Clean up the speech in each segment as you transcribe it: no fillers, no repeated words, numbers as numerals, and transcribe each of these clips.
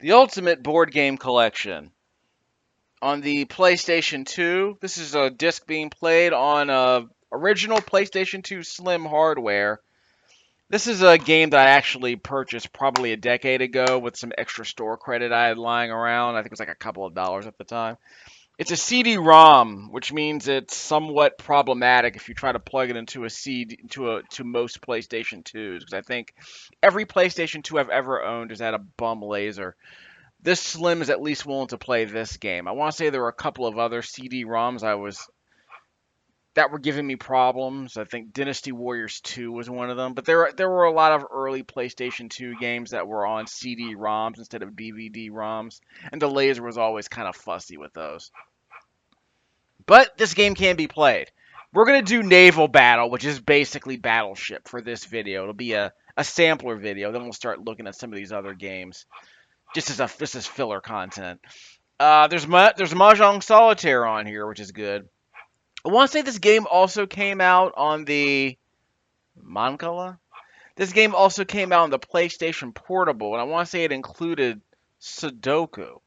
The Ultimate Board Game Collection. On the PlayStation 2, this is a disc being played on original PlayStation 2 Slim hardware. This is a game that I actually purchased probably a decade ago with some extra store credit I had lying around. I think it was like a couple of dollars at the time. It's a CD-ROM, which means it's somewhat problematic if you try to plug it into a CD to most PlayStation 2s, because I think every PlayStation 2 I've ever owned has had a bum laser. This Slim is at least willing to play this game. I want to say there were a couple of other CD-ROMs that were giving me problems. I think Dynasty Warriors 2 was one of them, but there were a lot of early PlayStation 2 games that were on CD-ROMs instead of DVD-ROMs, and the laser was always kind of fussy with those. But this game can be played. We're going to do Naval Battle, which is basically Battleship for this video. It'll be a sampler video. Then we'll start looking at some of these other games. This is filler content. There's Mahjong Solitaire on here, which is good. I want to say this game also came out on the Mancala. This game also came out on the PlayStation Portable, and I want to say it included Sudoku,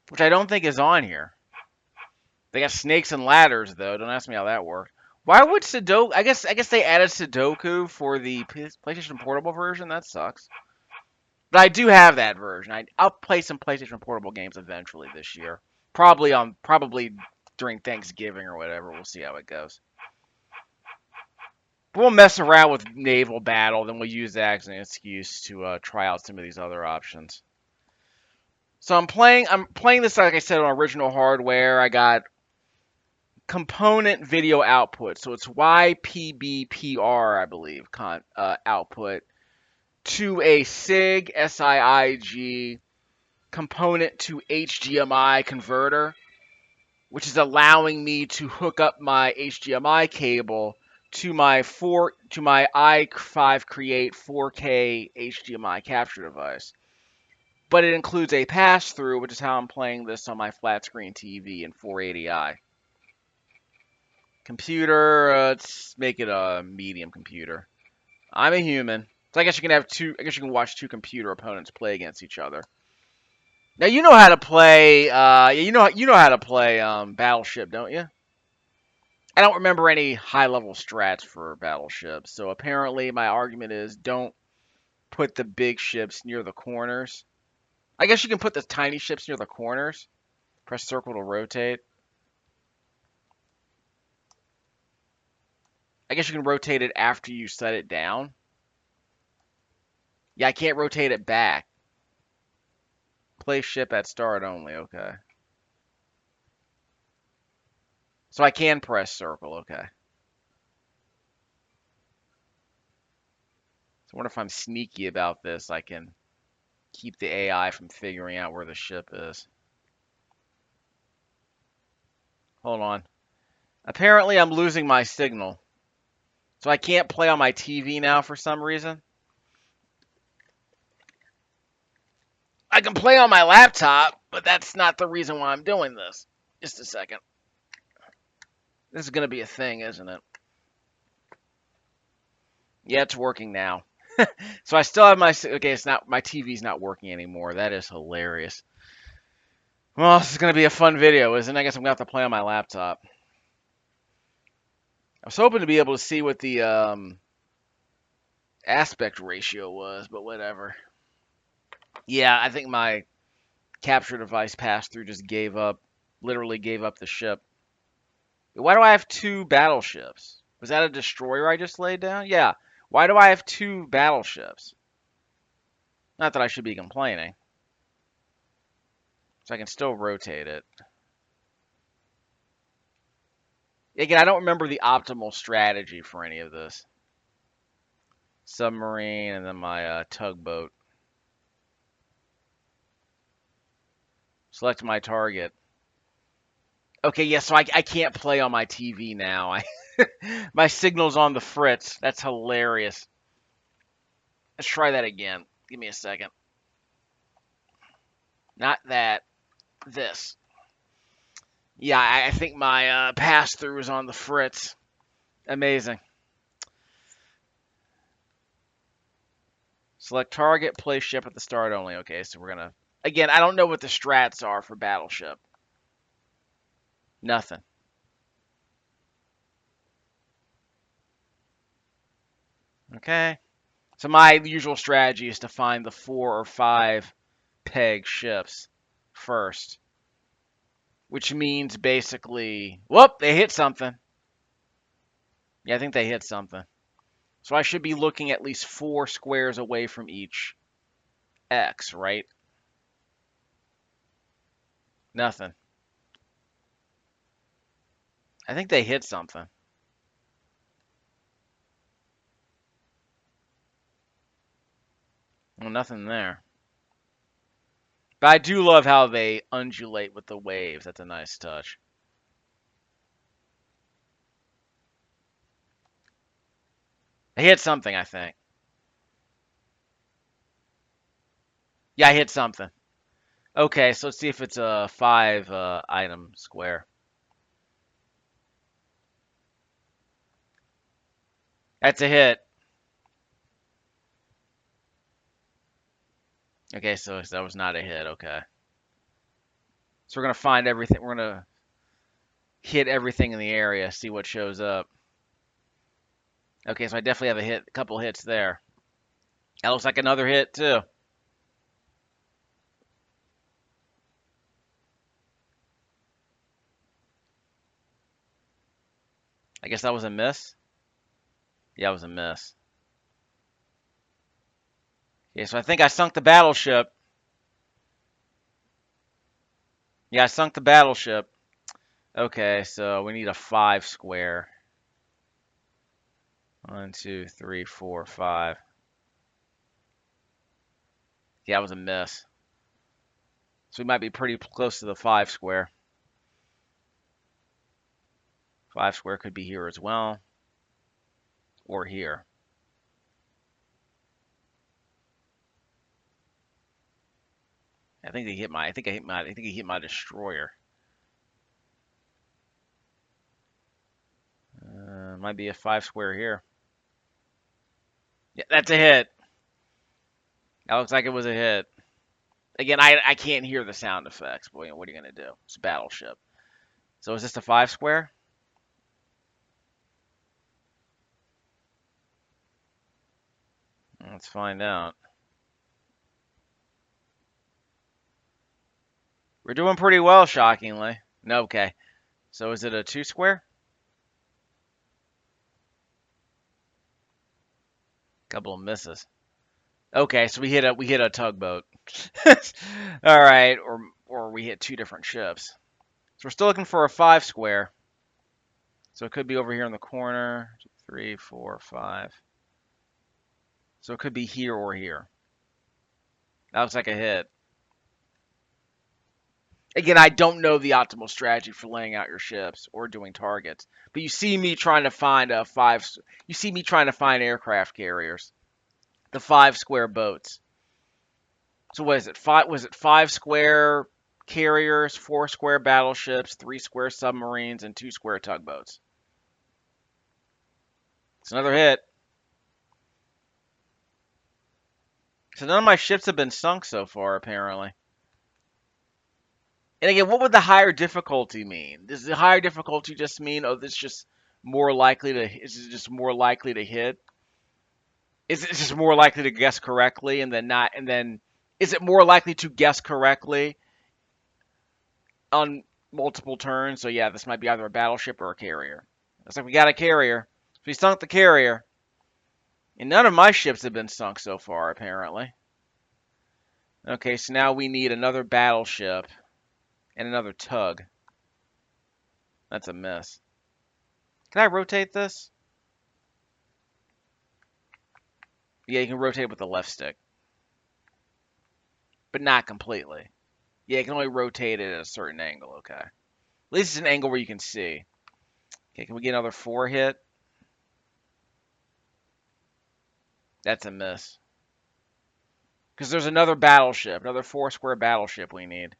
which I don't think is on here. They got snakes and ladders though. Don't ask me how that worked. Why would Sudoku? I guess they added Sudoku for the PlayStation Portable version. That sucks. But I do have that version. I'll play some PlayStation Portable games eventually this year. Probably during Thanksgiving or whatever. We'll see how it goes. But we'll mess around with Naval Battle, then we'll use that as an excuse to try out some of these other options. So I'm playing this, like I said, on original hardware. I got component video output, so it's YPBPR, I believe, output to a SIG component to HDMI converter, which is allowing me to hook up my HDMI cable to my i5 Create 4K HDMI capture device. But it includes a pass-through, which is how I'm playing this on my flat screen TV in 480i. Computer, let's make it a medium computer. I'm a human, so I guess you can have two. I guess you can watch two computer opponents play against each other. Now you know how to play. You know how to play Battleship, don't you? I don't remember any high-level strats for Battleship, so apparently my argument is don't put the big ships near the corners. I guess you can put the tiny ships near the corners. Press circle to rotate. I guess you can rotate it after you set it down. Yeah, I can't rotate it back. Play ship at start only, okay. So I can press circle, okay. So I wonder if I'm sneaky about this, I can keep the AI from figuring out where the ship is. Hold on. Apparently I'm losing my signal. So I can't play on my TV now for some reason. I can play on my laptop, but that's not the reason why I'm doing this. Just a second. This is going to be a thing, isn't it? Yeah, it's working now. So I still have my... Okay, it's not... My TV's not working anymore. That is hilarious. Well, this is going to be a fun video, isn't it? I guess I'm going to have to play on my laptop. I was hoping to be able to see what the aspect ratio was, but whatever. Yeah, I think my capture device pass-through just gave up. Literally gave up the ship. Why do I have two battleships? Was that a destroyer I just laid down? Yeah. Why do I have two battleships? Not that I should be complaining. So I can still rotate it. Again, I don't remember the optimal strategy for any of this. Submarine and then my tugboat. Select my target. Okay, yeah, so I can't play on my TV now. My signal's on the fritz. That's hilarious. Let's try that again. Give me a second. Not that. This. Yeah, I think my pass-through is on the fritz. Amazing. Select target, place ship at the start only. Okay, so we're going to Again, I don't know what the strats are for Battleship. Nothing. Okay. So my usual strategy is to find the 4 or 5 peg ships first, which means basically, whoop, they hit something. Yeah, I think they hit something. So I should be looking at least 4 squares away from each X, right? Nothing. I think they hit something. Well, nothing there. But I do love how they undulate with the waves. That's a nice touch. I hit something, I think. Yeah, I hit something. Okay, so let's see if it's a 5 item square. That's a hit. Okay, so that was not a hit. Okay. So we're going to find everything. We're going to hit everything in the area, see what shows up. Okay, so I definitely have a couple hits there. That looks like another hit, too. I guess that was a miss. Yeah, it was a miss. Okay, so I think I sunk the battleship. Yeah, I sunk the battleship. Okay, so we need a 5 square. 1, 2, 3, 4, 5. Yeah, that was a miss. So we might be pretty close to the 5 square. 5 square could be here as well, or here. I think they hit my. I think I hit my. I think he hit my destroyer. Might be a 5 square here. Yeah, that's a hit. That looks like it was a hit. Again, I can't hear the sound effects. Boy, what are you gonna do? It's a battleship. So is this a 5 square? Let's find out. We're doing pretty well, shockingly. No, okay. So is it a 2 square? Couple of misses. Okay, so we hit a tugboat. All right, or we hit 2 different ships. So we're still looking for a 5 square. So it could be over here in the corner. 2, 3, 4, 5. So it could be here or here. That looks like a hit. Again, I don't know the optimal strategy for laying out your ships or doing targets, but you see me trying to find a 5. You see me trying to find aircraft carriers, the 5 square boats. So what is it? Was it 5 square carriers, 4 square battleships, 3 square submarines, and 2 square tugboats? It's another hit. So none of my ships have been sunk so far, apparently. And again, what would the higher difficulty mean? Does the higher difficulty just mean, oh, this is just more likely to is it just more likely to hit? Is it just more likely to guess correctly and then not and then is it more likely to guess correctly on multiple turns? So yeah, this might be either a battleship or a carrier. It's like we got a carrier. So we sunk the carrier. And none of my ships have been sunk so far, apparently. Okay, so now we need another battleship and another tug. That's a miss. Can I rotate this? Yeah, you can rotate with the left stick. But not completely. Yeah, you can only rotate it at a certain angle, okay. At least it's an angle where you can see. Okay, can we get another 4 hit? That's a miss. Because there's another battleship, another 4 square battleship we need.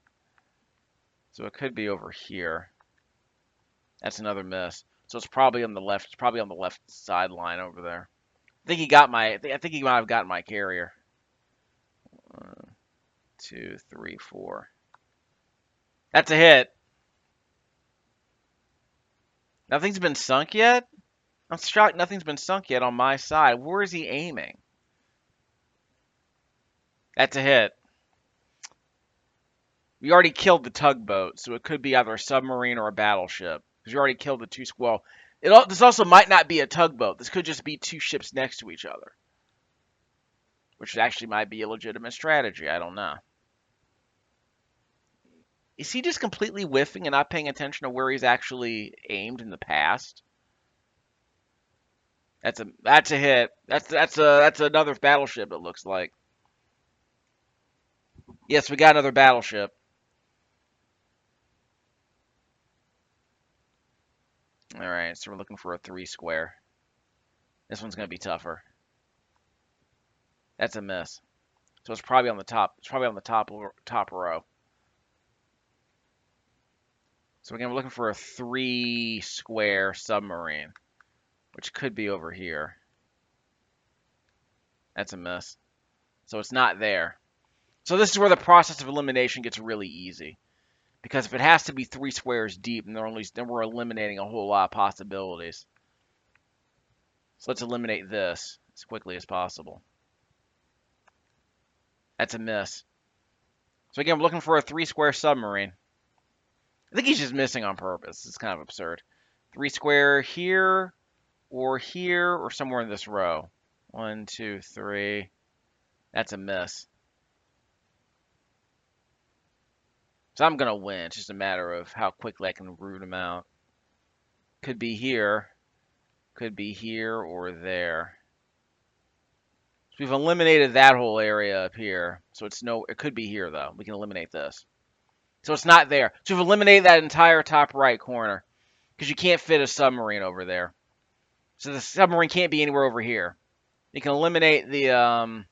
So it could be over here. That's another miss. So it's probably on the left. It's probably on the left sideline over there. I think he got my. I think he might have gotten my carrier. 2, 3, 4. That's a hit. Nothing's been sunk yet? I'm shocked nothing's been sunk yet on my side. Where is he aiming? That's a hit. We already killed the tugboat, so it could be either a submarine or a battleship. Because you already killed the two squall. This also might not be a tugboat. This could just be two ships next to each other. Which actually might be a legitimate strategy. I don't know. Is he just completely whiffing and not paying attention to where he's actually aimed in the past? That's a hit. That's another battleship, it looks like. Yes, we got another battleship. Alright, so we're looking for a 3 square. This one's gonna be tougher. That's a miss. So it's probably on the top. It's probably on the top row. So again, we're looking for a 3 square submarine, which could be over here. That's a miss. So it's not there. So this is where the process of elimination gets really easy. Because if it has to be 3 squares deep, then we're eliminating a whole lot of possibilities. So let's eliminate this as quickly as possible. That's a miss. So again, we're looking for a 3 square submarine. I think he's just missing on purpose. It's kind of absurd. 3 square here, or somewhere in this row. 1, 2, 3. That's a miss. So I'm going to win. It's just a matter of how quickly I can root him out. Could be here. Could be here or there. So we've eliminated that whole area up here. So it could be here though. We can eliminate this. So it's not there. So we've eliminated that entire top right corner. Because you can't fit a submarine over there. So the submarine can't be anywhere over here. You can eliminate the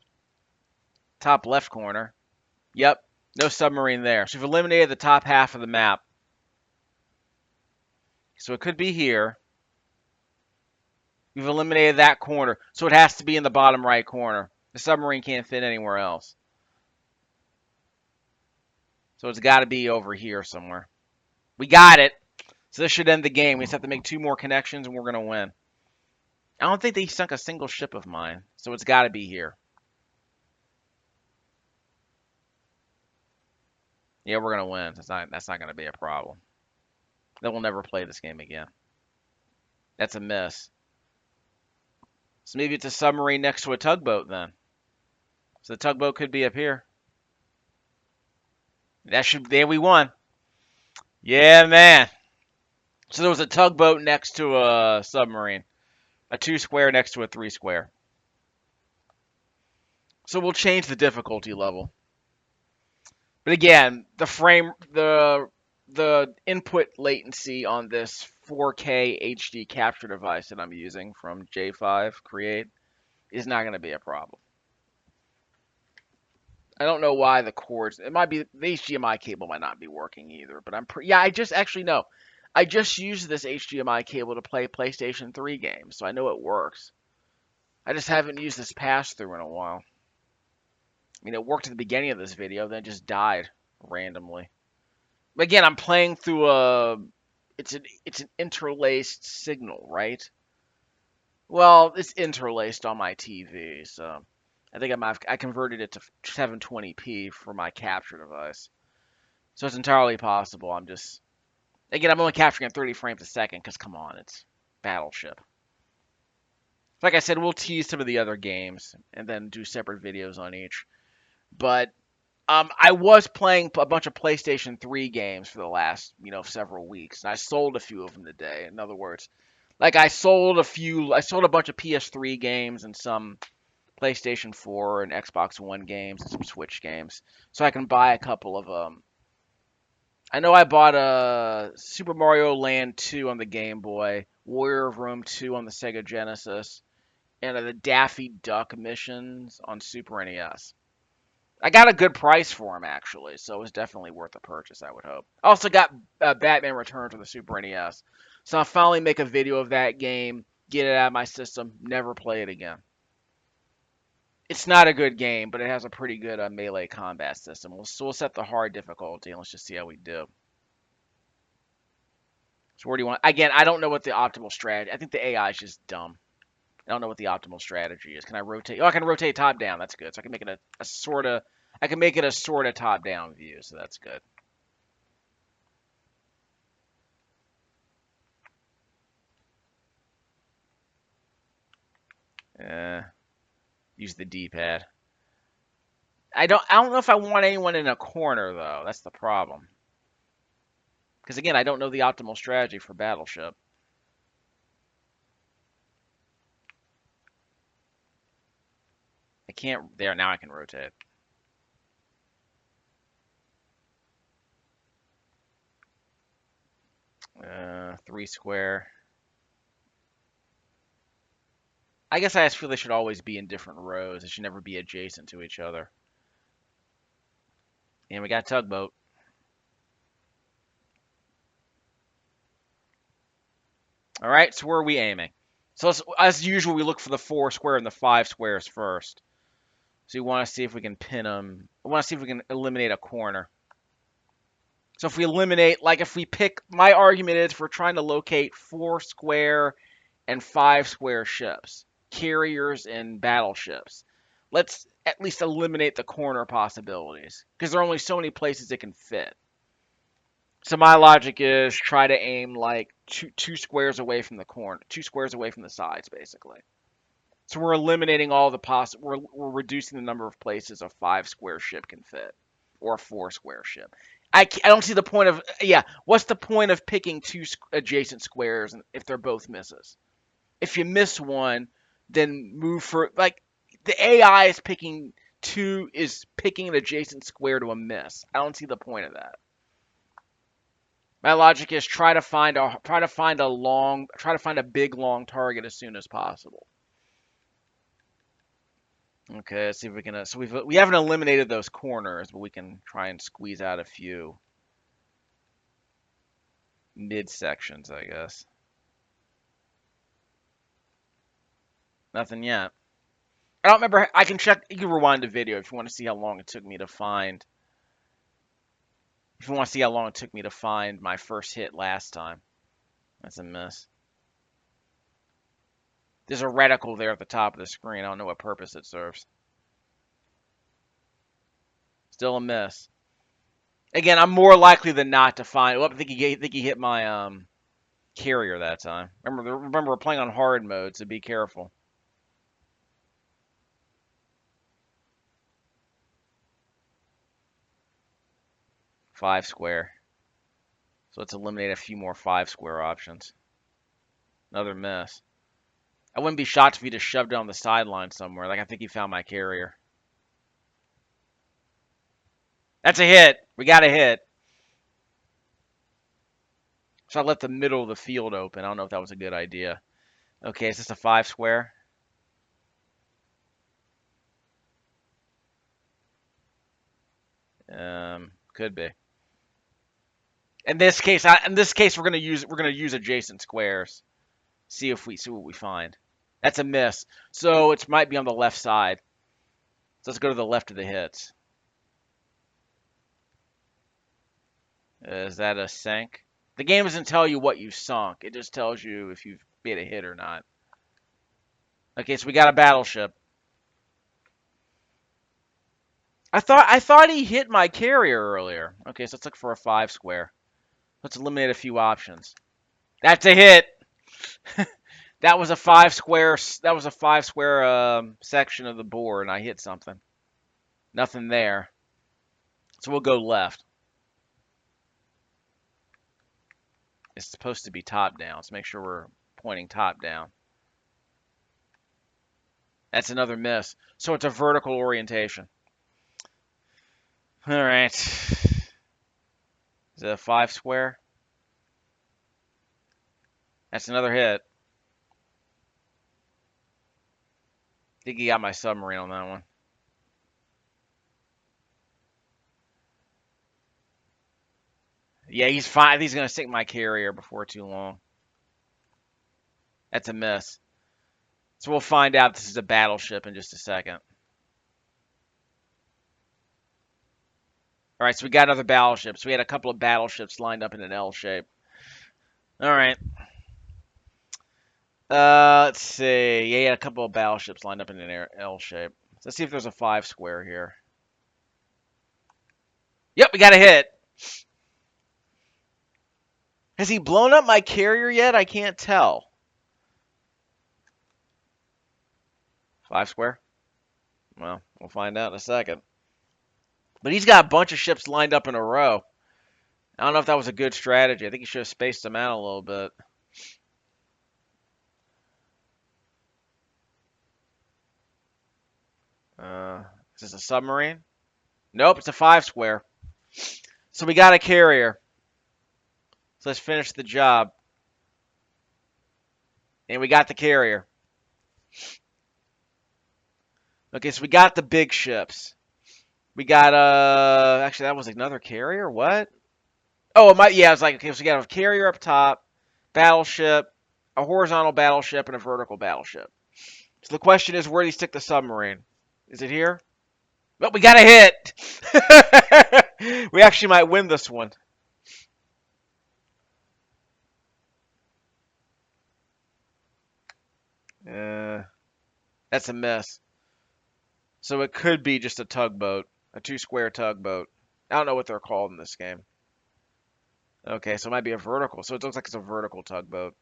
top left corner. Yep, no submarine there. So we've eliminated the top half of the map. So it could be here. We've eliminated that corner. So it has to be in the bottom right corner. The submarine can't fit anywhere else. So it's got to be over here somewhere. We got it. So this should end the game. We just have to make 2 more connections and we're going to win. I don't think they sunk a single ship of mine. So it's got to be here. Yeah, we're going to win. That's not going to be a problem. Then we'll never play this game again. That's a miss. So maybe it's a submarine next to a tugboat then. So the tugboat could be up here. There we won. Yeah, man. So there was a tugboat next to a submarine. A 2 square next to a 3 square. So we'll change the difficulty level. But again, the input latency on this 4K HD capture device that I'm using from J5 Create is not going to be a problem. I don't know why the cords. It might be the HDMI cable might not be working either. But I just used this HDMI cable to play PlayStation 3 games, so I know it works. I just haven't used this pass-through in a while. I mean, it worked at the beginning of this video, then it just died randomly. But again, I'm playing through it's an interlaced signal, right? Well, it's interlaced on my TV, so I think I converted it to 720p for my capture device. So it's entirely possible. I'm only capturing at 30 frames a second because, come on, it's Battleship. Like I said, we'll tease some of the other games and then do separate videos on each. But I was playing a bunch of PlayStation 3 games for the last, several weeks. And I sold a few of them today. In other words, like I sold a bunch of PS3 games and some PlayStation 4 and Xbox One games and some Switch games. So I can buy a couple of them. I know I bought a Super Mario Land 2 on the Game Boy, Warrior of Rome 2 on the Sega Genesis, and the Daffy Duck missions on Super NES. I got a good price for them, actually, so it was definitely worth the purchase, I would hope. I also got Batman Returns on the Super NES, so I'll finally make a video of that game, get it out of my system, never play it again. It's not a good game, but it has a pretty good melee combat system. We'll set the hard difficulty and let's just see how we do. So where do you want? Again, I don't know what the optimal strategy. I think the AI is just dumb. I don't know what the optimal strategy is. Can I rotate? Oh, I can rotate top down. That's good. So I can make it a sort of. I can make it a sort of top down view. So that's good. Use the D-pad. I don't know if I want anyone in a corner though. That's the problem. Because again, I don't know the optimal strategy for Battleship. I can't. There now. I can rotate. Three square. I guess I just feel they should always be in different rows. They should never be adjacent to each other. And we got a tugboat. All right, so where are we aiming? So as usual, we look for the 4 square and the 5 squares first. So you want to see if we can pin them. We want to see if we can eliminate a corner. So if we eliminate, like if we pick, my argument is for trying to locate 4 square and 5 square ships, carriers and battleships. Let's at least eliminate the corner possibilities because there are only so many places it can fit. So my logic is try to aim like two squares away from the corner, 2 squares away from the sides, basically. So we're eliminating all the we're reducing the number of places a 5 square ship can fit, or a 4 square ship. I don't see the point of What's the point of picking 2 adjacent squares if they're both misses? If you miss one, then move for like the AI is picking an adjacent square to a miss. I don't see the point of that. My logic is try to find a big long target as soon as possible. Okay, let's see if we can. So we haven't eliminated those corners, but we can try and squeeze out a few mid sections, I guess. Nothing yet. I don't remember. I can check. You can rewind the video if you want to see how long it took me to find. If you want to see how long it took me to find my first hit last time. That's a miss. There's a reticle there at the top of the screen. I don't know what purpose it serves. Still a miss. Again, I'm more likely than not to find. Well, I think he hit my carrier that time. Remember, we're playing on hard mode, so be careful. Five square. So let's eliminate a few more 5 square options. Another miss. I wouldn't be shocked if he just shoved it on the sideline somewhere. Like I think he found my carrier. That's a hit. We got a hit. So I left the middle of the field open. I don't know if that was a good idea. Okay, is this a 5 square? Could be. In this case, we're gonna use adjacent squares. See what we find. That's a miss. So it might be on the left side. So let's go to the left of the hits. Is that a sink? The game doesn't tell you what you sunk. It just tells you if you've made a hit or not. Okay, so we got a battleship. I thought he hit my carrier earlier. Okay, so let's look for a 5 square. Let's eliminate a few options. That's a hit. That was a 5 square. That was a 5 square section of the board, and I hit something. Nothing there. So we'll go left. It's supposed to be top down. Let's make sure we're pointing top down. That's another miss. So it's a vertical orientation. All right. Is it a 5 square? That's another hit. I think he got my submarine on that one. Yeah, he's fine. He's going to sink my carrier before too long. That's a miss. So we'll find out this is a battleship in just a second. All right, so we got another battleship. So we had a couple of battleships lined up in an L shape. All right. Let's see. Yeah, you had a couple of battleships lined up in an L shape. Let's see if there's a 5 square here. Yep, we got a hit. Has he blown up my carrier yet? I can't tell. 5 square? Well, we'll find out in a second. But he's got a bunch of ships lined up in a row. I don't know if that was a good strategy. I think he should have spaced them out a little bit. Is this a submarine? Nope, it's a 5 square. So we got a carrier. So let's finish the job. And we got the carrier. Okay, so we got the big ships. We got actually that was another carrier. What? Oh, it might. Yeah, it's like okay. So we got a carrier up top, battleship, a horizontal battleship, and a vertical battleship. So the question is, where do you stick the submarine? Is it here? But we got a hit. We actually might win this one. That's a miss. So it could be just a tugboat, a 2 square tugboat. I don't know what they're called in this game. Okay, so it might be a vertical. So it looks like it's a vertical tugboat.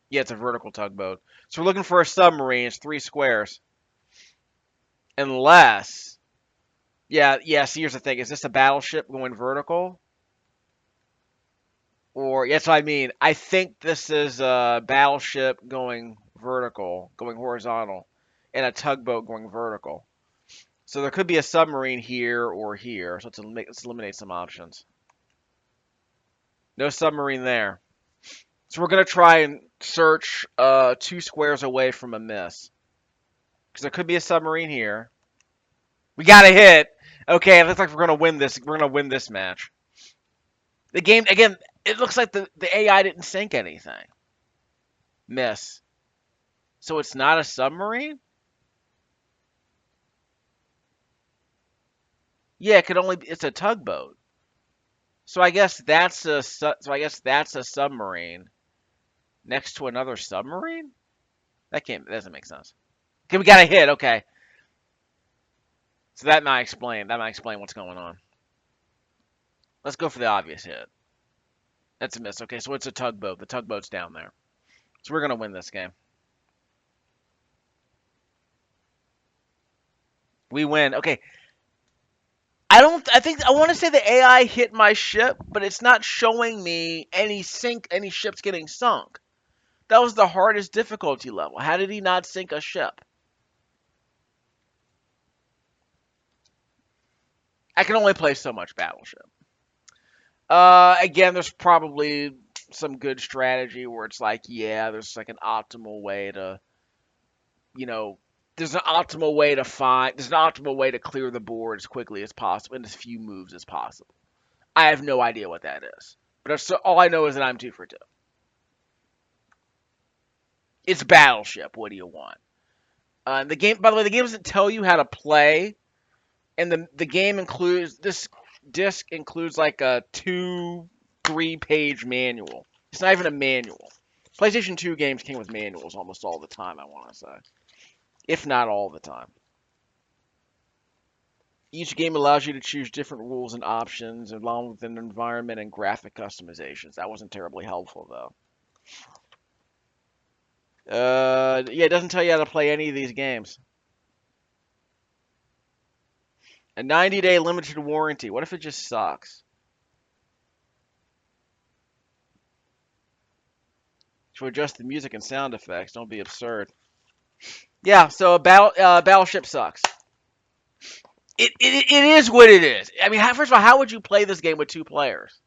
Yeah, it's a vertical tugboat. So we're looking for a submarine. It's 3 squares. Unless, yeah. See, here's the thing: is this a battleship going vertical, or yes, I mean, I think this is a battleship going vertical, going horizontal, and a tugboat going vertical. So there could be a submarine here or here. So let's eliminate some options. No submarine there. So we're gonna try and search 2 squares away from a miss, because there could be a submarine here. We got a hit. Okay, it looks like we're gonna win this. We're gonna win this match. The game again. It looks like the AI didn't sync anything. Miss. So it's not a submarine. Yeah, it could only be. It's a tugboat. So I guess that's a submarine next to another submarine. That doesn't make sense. Okay, we got a hit. Okay, so that might explain. That might explain what's going on. Let's go for the obvious hit. That's a miss. Okay, so it's a tugboat. The tugboat's down there. So we're gonna win this game. We win. Okay. I think I want to say the AI hit my ship, but it's not showing me any ships getting sunk. That was the hardest difficulty level. How did he not sink a ship? I can only play so much Battleship. Again, there's probably some good strategy where it's like, yeah, there's like an optimal way to, you know, there's an optimal way to clear the board as quickly as possible in as few moves as possible. I have no idea what that is, but all I know is that I'm 2 for 2. It's Battleship. What do you want? The game, by the way, the game doesn't tell you how to play, and the game includes this disc includes like a 2-3 page manual. It's not even a manual. PlayStation 2 games came with manuals almost all the time, I want to say, if not all the time. Each game allows you to choose different rules and options, along with an environment and graphic customizations. That wasn't terribly helpful, though. Yeah, it doesn't tell you how to play any of these games. A 90-day limited warranty. What if it just sucks? To adjust the music and sound effects. Don't be absurd. Yeah, so Battleship sucks. It is what it is. I mean, first of all, how would you play this game with 2 players?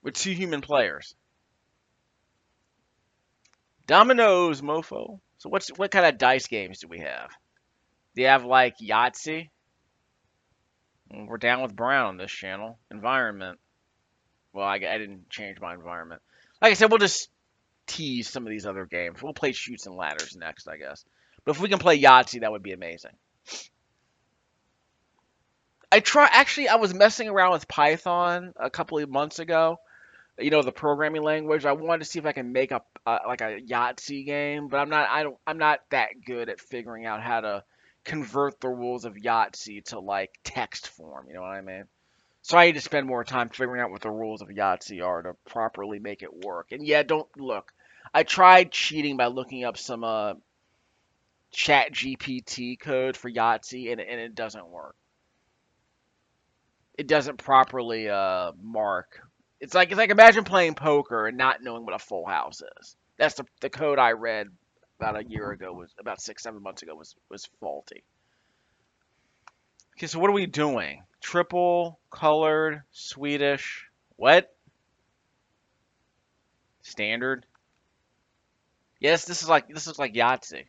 With 2 human players? Dominoes, mofo. So what kind of dice games do we have? Do you have like Yahtzee? We're down with brown on this channel. Environment. Well, I didn't change my environment. Like I said, we'll just tease some of these other games. We'll play Shoots and Ladders next, I guess. But if we can play Yahtzee, that would be amazing. Actually, I was messing around with Python a couple of months ago. You know, the programming language. I wanted to see if I can make up like a Yahtzee game, but I'm not that good at figuring out how to convert the rules of Yahtzee to like text form. You know what I mean? So I need to spend more time figuring out what the rules of Yahtzee are to properly make it work. And yeah, don't look. I tried cheating by looking up some Chat GPT code for Yahtzee, and it doesn't work. It doesn't properly mark. It's like imagine playing poker and not knowing what a full house is. That's the code I read about a year ago, was about 6 7 months ago, was faulty. Okay, so what are we doing? Triple, colored, Swedish. What? Standard? Yes, this is like Yahtzee.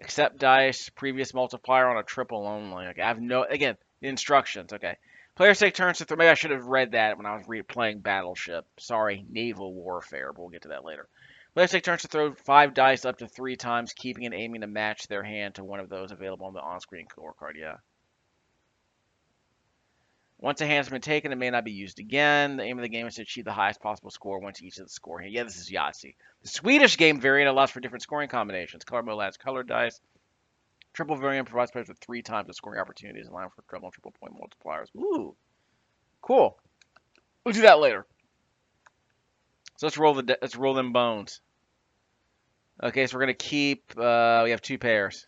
Accept dice, previous multiplier on a triple only. Okay, I have no, again, the instructions. Okay. Players take turns to throw. Maybe I should have read that when I was playing Battleship. Sorry, naval warfare, but we'll get to that later. Players take turns to throw 5 dice up to 3 times, keeping and aiming to match their hand to one of those available on the on-screen scorecard. Yeah. Once a hand has been taken, it may not be used again. The aim of the game is to achieve the highest possible score once each of the score hand. Yeah, this is Yahtzee. The Swedish game variant allows for different scoring combinations. Color mode adds colored dice. Triple variant provides players with 3 times the scoring opportunities, allowing for double and triple point multipliers. Ooh, cool. We'll do that later. So let's roll them bones. Okay, so we're gonna keep. We have 2 pairs,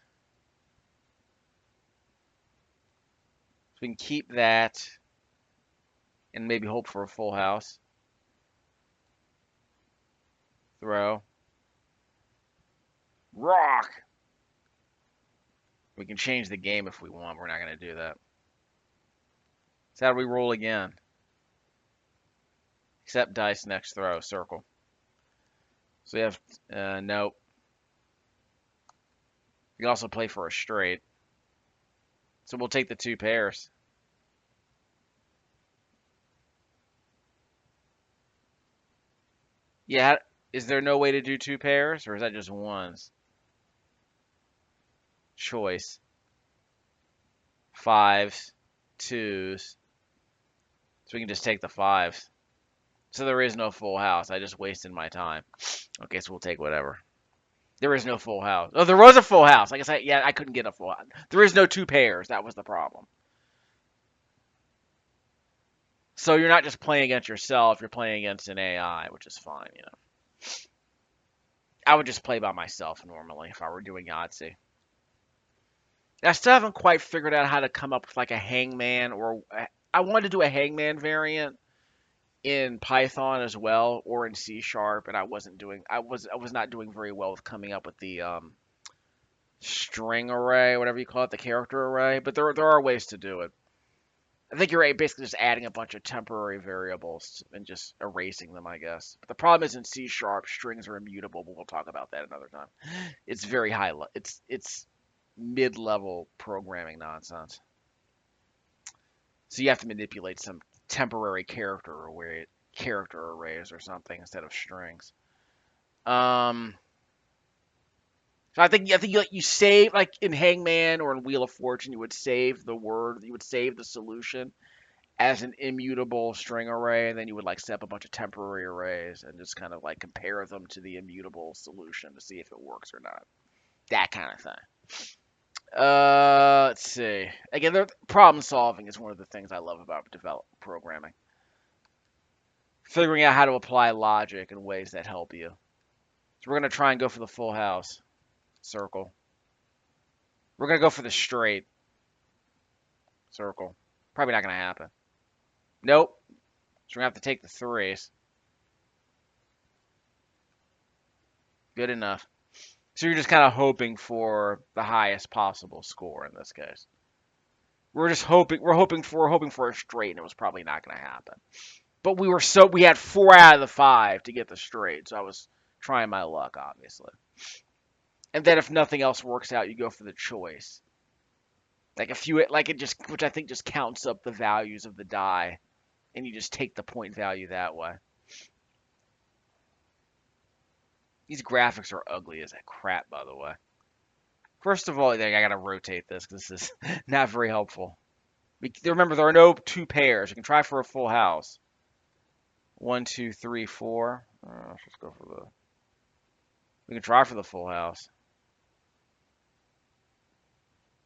so we can keep that, and maybe hope for a full house. Throw. Rock. We can change the game if we want. We're not gonna do that. So how do we roll again? Accept dice, next throw, circle. So we have, nope. We can also play for a straight. So we'll take the 2 pairs. Yeah, is there no way to do 2 pairs, or is that just ones? Choice. 5s, 2s. So we can just take the 5s. So there is no full house. I just wasted my time. Okay, so we'll take whatever. There is no full house. Oh, there was a full house. I guess I couldn't get a full house. There is no 2 pairs. That was the problem. So you're not just playing against yourself. You're playing against an AI, which is fine, you know. I would just play by myself normally if I were doing Yahtzee. I still haven't quite figured out how to come up with like a hangman, or I wanted to do a hangman variant in Python as well, or in C Sharp, and I was not doing very well with coming up with the string array, whatever you call it, the character array. But there are ways to do it. I think you're basically just adding a bunch of temporary variables and just erasing them, I guess. But the problem is in C Sharp, strings are immutable, but we'll talk about that another time. It's very high. It's mid-level programming nonsense. So you have to manipulate some temporary character arrays or something instead of strings. Um, so I think you save, like in Hangman or in Wheel of Fortune, you would save the solution as an immutable string array, and then you would like set up a bunch of temporary arrays and just kind of like compare them to the immutable solution to see if it works or not. That kind of thing. Let's see. Again, problem solving is one of the things I love about programming. Figuring out how to apply logic in ways that help you. So we're gonna try and go for the full house. Circle. We're gonna go for the straight. Circle. Probably not gonna happen. Nope. So we're gonna have to take the 3s. Good enough. So you're just kind of hoping for the highest possible score in this case. We're hoping for a straight, and it was probably not gonna happen. But we had 4 out of the 5 to get the straight, so I was trying my luck, obviously. And then if nothing else works out, you go for the choice. Which I think just counts up the values of the die, and you just take the point value that way. These graphics are ugly as crap, by the way. First of all, I gotta rotate this because this is not very helpful. Remember, there are no two pairs. You can try for a full house. 1, 2, 3, 4. Let's just go for the. We can try for the full house.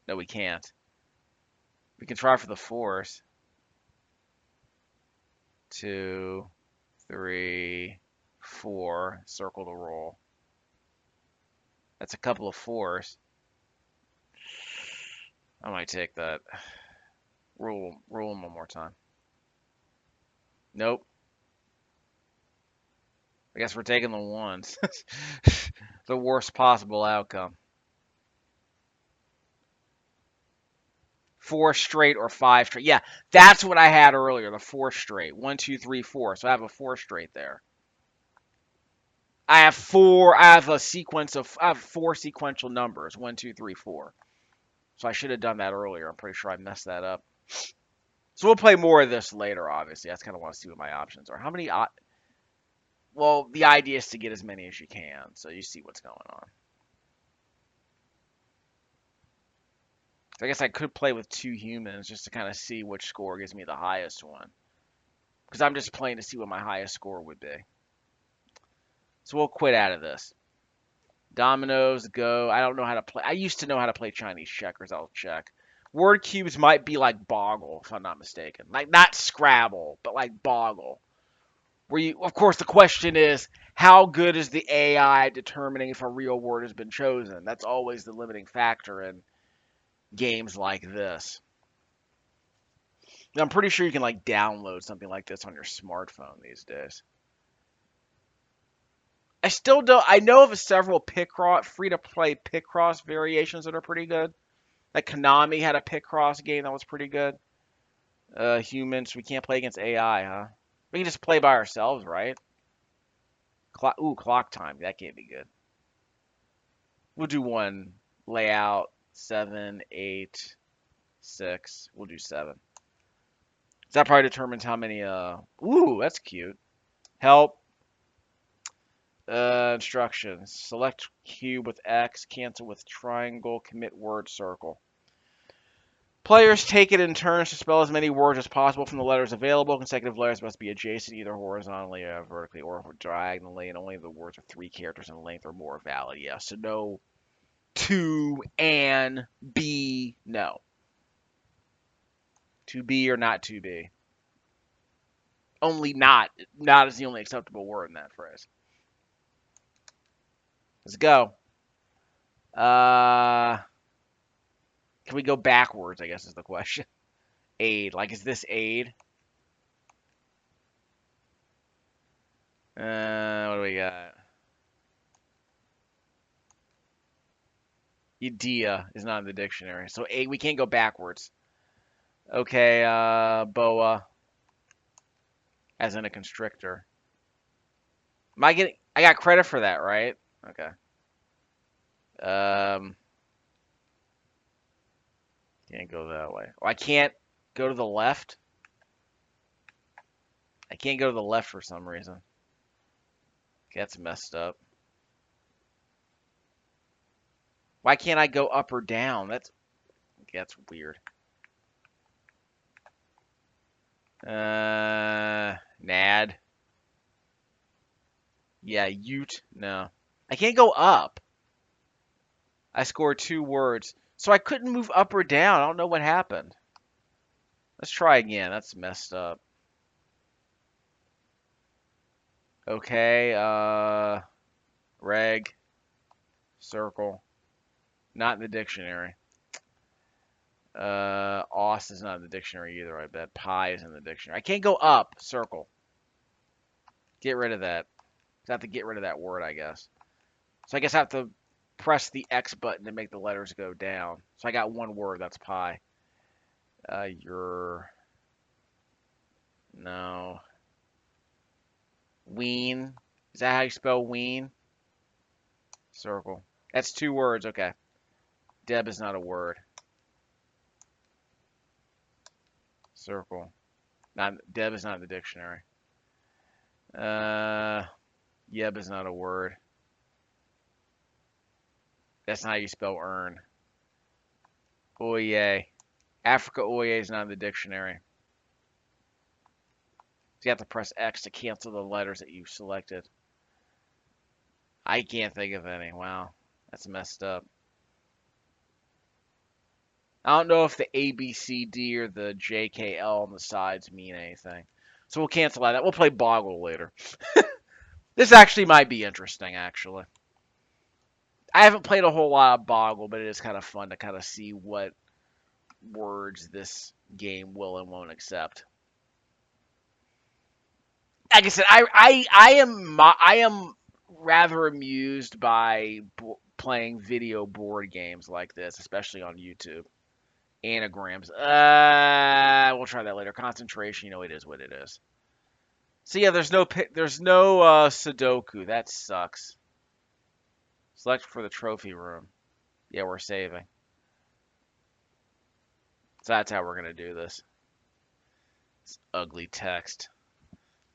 No, we can't. We can try for the fours. 2, 3, 4. Circle the roll. That's a couple of fours. I might take that. Roll them one more time. Nope. I guess we're taking the ones. The worst possible outcome. 4 straight or 5 straight. Yeah, that's what I had earlier. The 4 straight. 1, 2, 3, 4. So I have a 4 straight there. I have 4. I have a sequence of. I have 4 sequential numbers. 1, 2, 3, 4. So I should have done that earlier. I'm pretty sure I messed that up. So we'll play more of this later. Obviously, I just kind of want to see what my options are. How many? Well, the idea is to get as many as you can, so you see what's going on. So I guess I could play with 2 humans just to kind of see which score gives me the highest one. Because I'm just playing to see what my highest score would be. So we'll quit out of this. Dominoes, go. I don't know how to play. I used to know how to play Chinese checkers. I'll check. Word cubes might be like Boggle, if I'm not mistaken. Like, not Scrabble, but like Boggle. Where you, of course, the question is, how good is the AI determining if a real word has been chosen? That's always the limiting factor in games like this. I'm pretty sure you can like download something like this on your smartphone these days. I still don't. I know of several Picross free-to-play Picross variations that are pretty good. Like Konami had a Picross game that was pretty good. Humans, we can't play against AI, huh? We can just play by ourselves, right? Clock time. That can't be good. We'll do one. Layout 7, 8, 6. We'll do 7. That probably determines how many. That's cute. Help. Instructions. Select cube with X. Cancel with triangle. Commit word circle. Players take it in turns to spell as many words as possible from the letters available. Consecutive letters must be adjacent either horizontally or vertically or diagonally, and only the words with 3 characters in length are more valid. Yeah, so no to and be, no. To be or not to be. Only not. Not is the only acceptable word in that phrase. Let's go. Can we go backwards, I guess is the question. Aid. Like, is this aid? What do we got? Idea is not in the dictionary. So aid, we can't go backwards. Okay, boa. As in a constrictor. Am I getting... I got credit for that, right? Okay. Can't go that way. Oh, I can't go to the left? I can't go to the left for some reason. Okay, that's messed up. Why can't I go up or down? That's weird. Nad. Yeah, Ute. No. I can't go up. I scored 2 words. So I couldn't move up or down. I don't know what happened. Let's try again. That's messed up. Okay, reg, circle. Not in the dictionary. Os is not in the dictionary either, I bet. Pi is in the dictionary. I can't go up. Circle. Get rid of that. I have to get rid of that word, I guess. So I guess I have to press the X button to make the letters go down. So I got 1 word. That's pi. No. Ween. Is that how you spell ween? Circle. That's 2 words. Okay. Deb is not a word. Circle. Deb is not in the dictionary. Yeb is not a word. That's not how you spell earn. Oye. Africa Oye is not in the dictionary. So you have to press X to cancel the letters that you selected. I can't think of any. Wow. That's messed up. I don't know if the A, B, C, D or the J, K, L on the sides mean anything. So we'll cancel that. We'll play Boggle later. This actually might be interesting, actually. I haven't played a whole lot of Boggle, but it is kind of fun to kind of see what words this game will and won't accept. Like I said, I am rather amused by playing video board games like this, especially on YouTube. Anagrams. We'll try that later. Concentration. You know, it is what it is. So yeah, there's no Sudoku. That sucks. Select for the trophy room. Yeah, we're saving. So that's how we're gonna do this. This ugly text.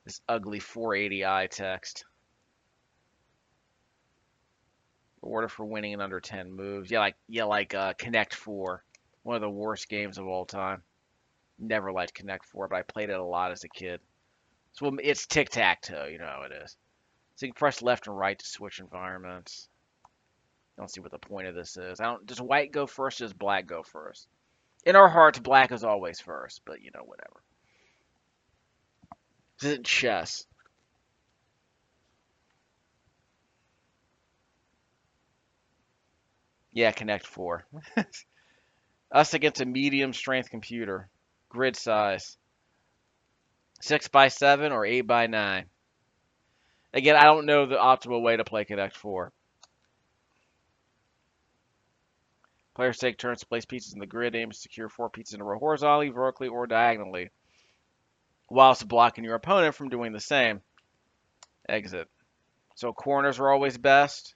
This ugly 480i text. Order for winning in under 10 moves. Yeah, like Connect 4. One of the worst games of all time. Never liked Connect 4, but I played it a lot as a kid. So it's tic-tac-toe, you know how it is. So you can press left and right to switch environments. I don't see what the point of this is. Does white go first or does black go first? In our hearts, black is always first, but you know, whatever. This isn't chess. Yeah, Connect 4. Us against a medium strength computer. Grid size. 6x7 or 8x9. Again, I don't know the optimal way to play Connect 4. Players take turns to place pieces in the grid, aim to secure 4 pieces in a row horizontally, vertically, or diagonally, whilst blocking your opponent from doing the same. Exit. So corners are always best.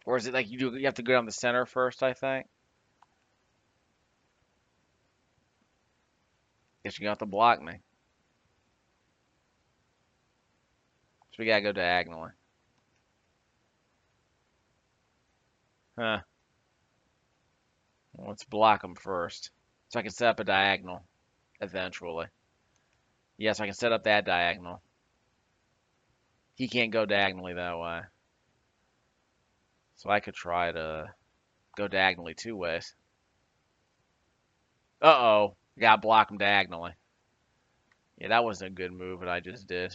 Or is it like you have to go down the center first, I think? Guess you got to block me. So we gotta go diagonally. Huh. Well, let's block them first. So I can set up a diagonal eventually. Yes, I can set up that diagonal. He can't go diagonally that way. So I could try to go diagonally 2 ways. Uh-oh. Gotta block him diagonally. Yeah, that wasn't a good move, but I just did.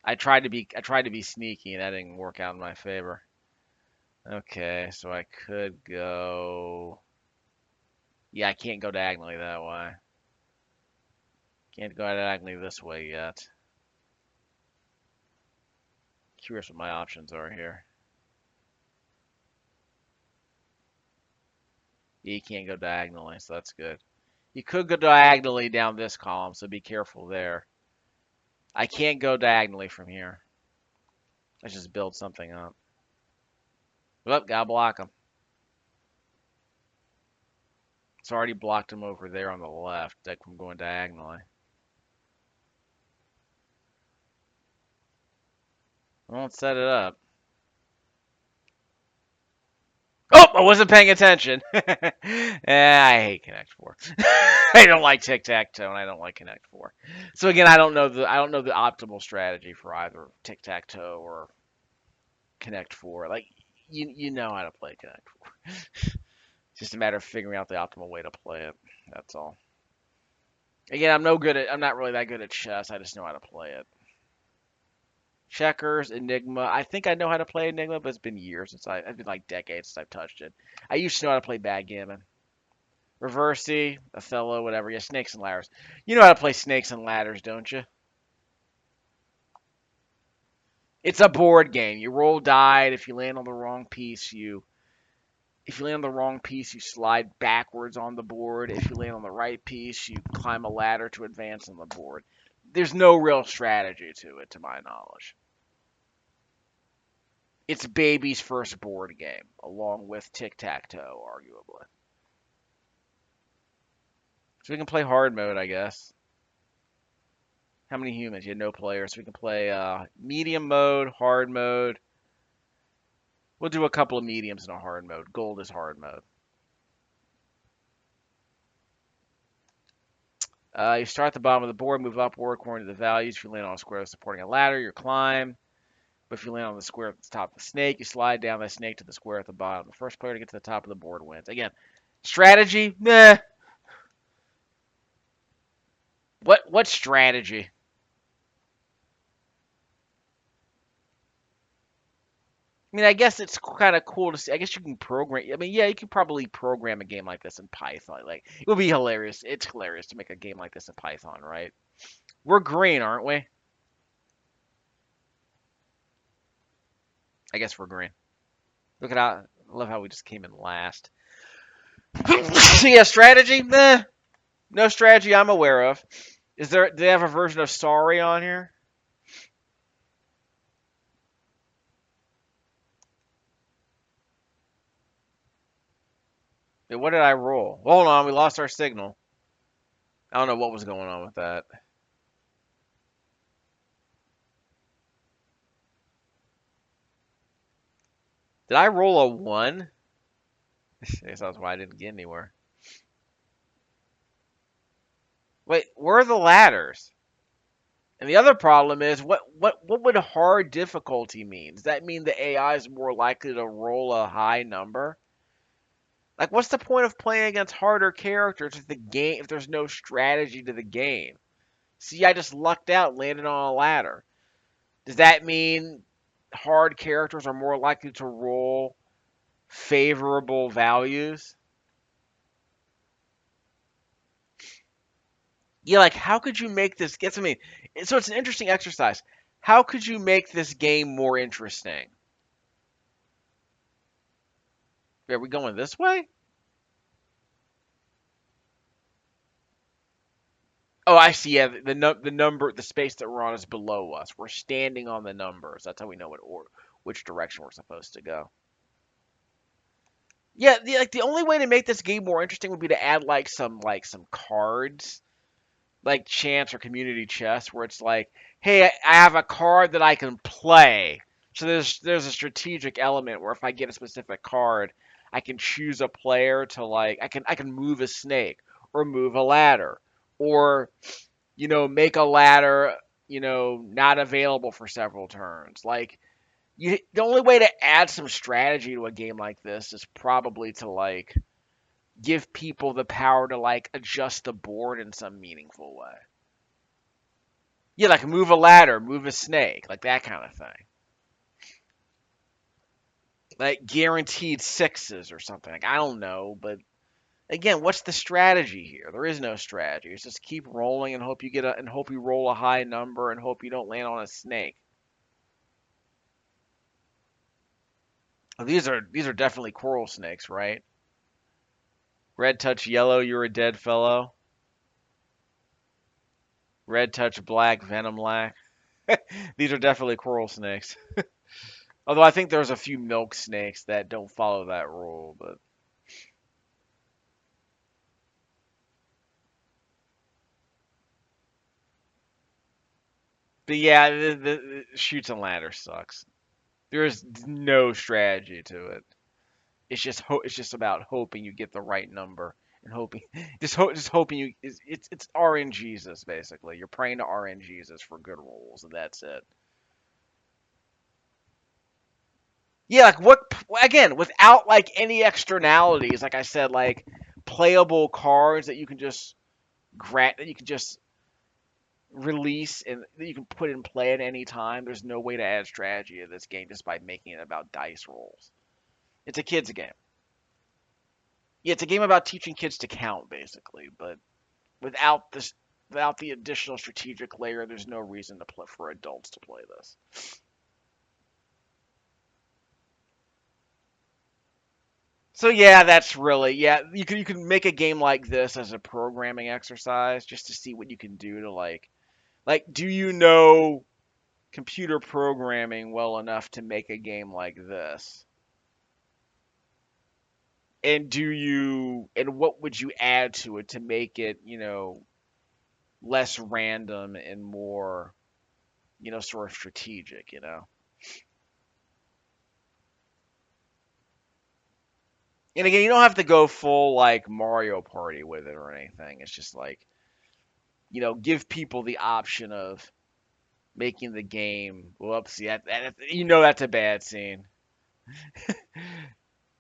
I tried to be sneaky, and that didn't work out in my favor. Okay, so I could go. Yeah, I can't go diagonally that way. Can't go diagonally this way yet. Curious what my options are here. Yeah, you can't go diagonally, so that's good. You could go diagonally down this column, so be careful there. I can't go diagonally from here. Let's just build something up. Well, gotta block him. It's already blocked him over there on the left, like from going diagonally. Well, let's set it up. Oh, I wasn't paying attention. I hate Connect 4. I don't like tic-tac-toe and I don't like Connect 4. So again, I don't know the optimal strategy for either tic-tac-toe or Connect 4. Like you know how to play Connect 4. It's just a matter of figuring out the optimal way to play it. That's all. Again, I'm not really that good at chess. I just know how to play it. Checkers, Enigma. I think I know how to play Enigma, but it's been years it's been like decades since I've touched it. I used to know how to play backgammon. Reversey, Othello, whatever. Yeah, snakes and ladders. You know how to play snakes and ladders, don't you? It's a board game. You roll die. If you land on the wrong piece, you slide backwards on the board. If you land on the right piece, you climb a ladder to advance on the board. There's no real strategy to it, to my knowledge. It's baby's first board game, along with tic-tac-toe, arguably. So we can play hard mode, I guess. How many humans? You had no players. So we can play medium mode, hard mode. We'll do a couple of mediums in a hard mode. Gold is hard mode. You start at the bottom of the board, move upward according to the values. If you land on a square supporting a ladder, you climb. But if you land on the square at the top of the snake, you slide down the snake to the square at the bottom. The first player to get to the top of the board wins. Again, strategy, meh. What strategy? I mean, I guess it's kind of cool to see. I guess you can program. I mean, yeah, you could probably program a game like this in Python. Like, it would be hilarious. It's hilarious to make a game like this in Python, right? We're green, aren't we? I guess we're green. Look at how. I love how we just came in last. So yeah, strategy? Nah, no strategy I'm aware of. Is there? Do they have a version of Sorry on here? Hey, what did I roll? Hold on, we lost our signal. I don't know what was going on with that. Did I roll a one? I guess that's why I didn't get anywhere. Wait, where are the ladders? And the other problem is, what would hard difficulty mean? Does that mean the AI is more likely to roll a high number? Like, what's the point of playing against harder characters if there's no strategy to the game? See, I just lucked out, landed on a ladder. Does that mean hard characters are more likely to roll favorable values? Yeah, like how could you make this? Guess I mean, so it's an interesting exercise. How could you make this game more interesting? Are we going this way? Oh, I see. Yeah, the number, the space that we're on is below us. We're standing on the numbers. That's how we know which direction we're supposed to go. Yeah, like the only way to make this game more interesting would be to add like some cards, like chance or community chess, where it's like, hey, I have a card that I can play. So there's a strategic element where if I get a specific card, I can choose a player to like I can move a snake or move a ladder or make a ladder, not available for several turns. Like the only way to add some strategy to a game like this is probably to like give people the power to like adjust the board in some meaningful way. Yeah, like move a ladder, move a snake, like that kind of thing. Like guaranteed sixes or something. Like I don't know, but again, what's the strategy here? There is no strategy. It's just keep rolling and hope you roll a high number and hope you don't land on a snake. Oh, these are definitely coral snakes, right? Red touch yellow, you're a dead fellow. Red touch black, venom lack. These are definitely coral snakes. Although I think there's a few milk snakes that don't follow that rule, but yeah, the shoots and ladder sucks. There is no strategy to it. It's just about hoping you get the right number and hoping just hoping you it's RNGesus basically. You're praying to RNGesus for good rolls and that's it. Yeah, like what again, without like any externalities, like I said, like playable cards that you can just grant that you can just release and that you can put in play at any time. There's no way to add strategy to this game just by making it about dice rolls. It's a kids game. Yeah, it's a game about teaching kids to count basically, but without this without the additional strategic layer, there's no reason to play for adults to play this. So yeah, that's really yeah. You can make a game like this as a programming exercise just to see what you can do to like do you know computer programming well enough to make a game like this? And what would you add to it to make it, less random and more, sort of strategic? And again, you don't have to go full like Mario Party with it or anything. It's just like, give people the option of making the game. Whoops, yeah, that's a bad scene. If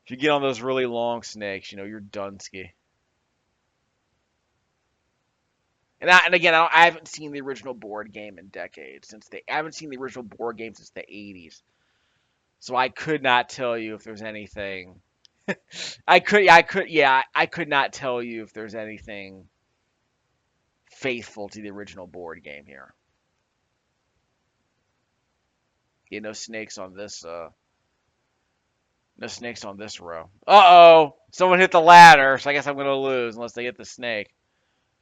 you get on those really long snakes, you're Dunsky. And again, I haven't seen the original board game in decades. I haven't seen the original board game since the 80s. So I could not tell you if there's anything. I could not tell you if there's anything faithful to the original board game here. No snakes on this. No snakes on this row. Uh-oh! Someone hit the ladder, so I guess I'm gonna lose unless they hit the snake.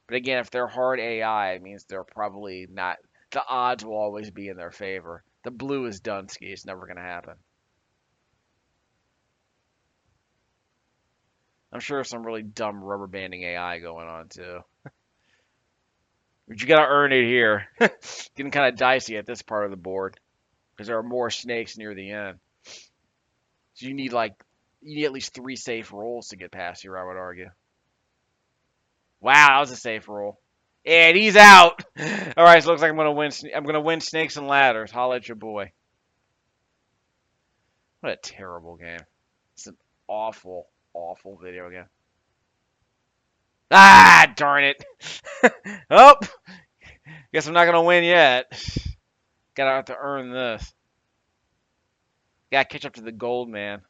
But again, if they're hard AI, it means they're probably not. The odds will always be in their favor. The blue is Dunsky. It's never gonna happen. I'm sure there's some really dumb rubber banding AI going on too. But you gotta earn it here. Getting kind of dicey at this part of the board because there are more snakes near the end. So you need at least 3 safe rolls to get past here, I would argue. Wow, that was a safe roll. And he's out. All right, so it looks like I'm gonna win. I'm gonna win snakes and ladders. Holla at your boy. What a terrible game. It's an awful, awful video game. Ah, darn it. Oh, guess I'm not gonna win yet. Gotta have to earn this. Gotta catch up to the gold man.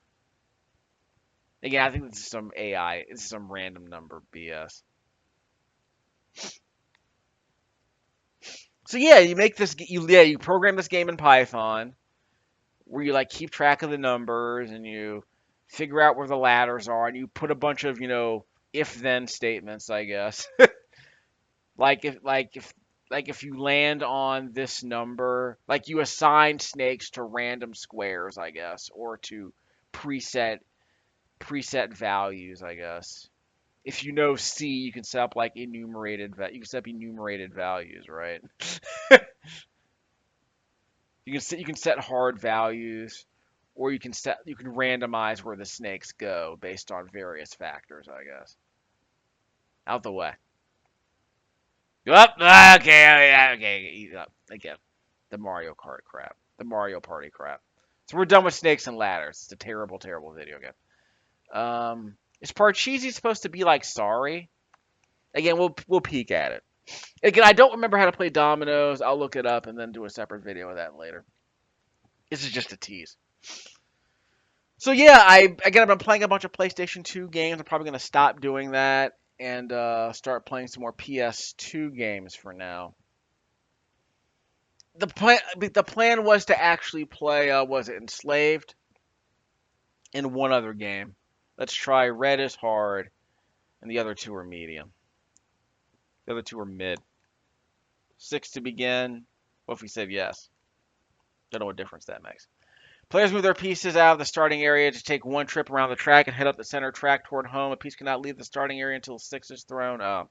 Again, I think this is some AI. This is some random number BS. So yeah, you make this. You program this game in Python, where you keep track of the numbers and you figure out where the ladders are, and you put a bunch of if-then statements, I guess. If you land on this number, you assign snakes to random squares, I guess, or to preset values, I guess. If you know C, you can set up enumerated values, right? You can set hard values, or you can randomize where the snakes go based on various factors, I guess. Out the way. Up. Okay. Again, the Mario Kart crap, the Mario Party crap. So we're done with snakes and ladders. It's a terrible, terrible video game. Is Parcheesi supposed to be sorry? Again, we'll peek at it. Again, I don't remember how to play dominoes. I'll look it up and then do a separate video of that later. This is just a tease. So yeah, I've been playing a bunch of PlayStation 2 games. I'm probably gonna stop doing that and start playing some more PS2 games for now. The plan was to actually play was it Enslaved and one other game. Let's try Red is Hard, and the other 2 are medium. The other 2 are mid. 6 to begin. What if we said yes? Don't know what difference that makes. Players move their pieces out of the starting area to take 1 trip around the track and head up the center track toward home. A piece cannot leave the starting area until 6 is thrown. Oh.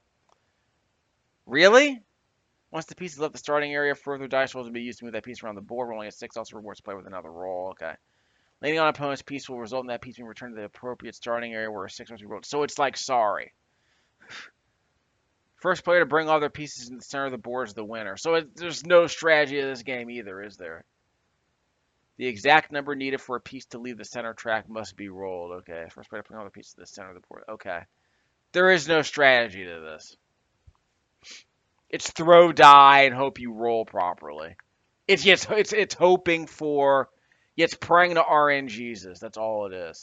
Really? Once the piece has left the starting area, further dice rolls will be used to move that piece around the board. Rolling a 6 also rewards play with another roll. Okay. Landing on an opponent's piece will result in that piece being returned to the appropriate starting area where a 6 must be rolled. So it's sorry. First player to bring all their pieces in the center of the board is the winner. So there's no strategy in this game either, is there? The exact number needed for a piece to leave the center track must be rolled. Okay, first player to bring all the pieces to the center of the board. Okay. There is no strategy to this. It's throw die and hope you roll properly. It's hoping for. It's praying to RNGesus. That's all it is.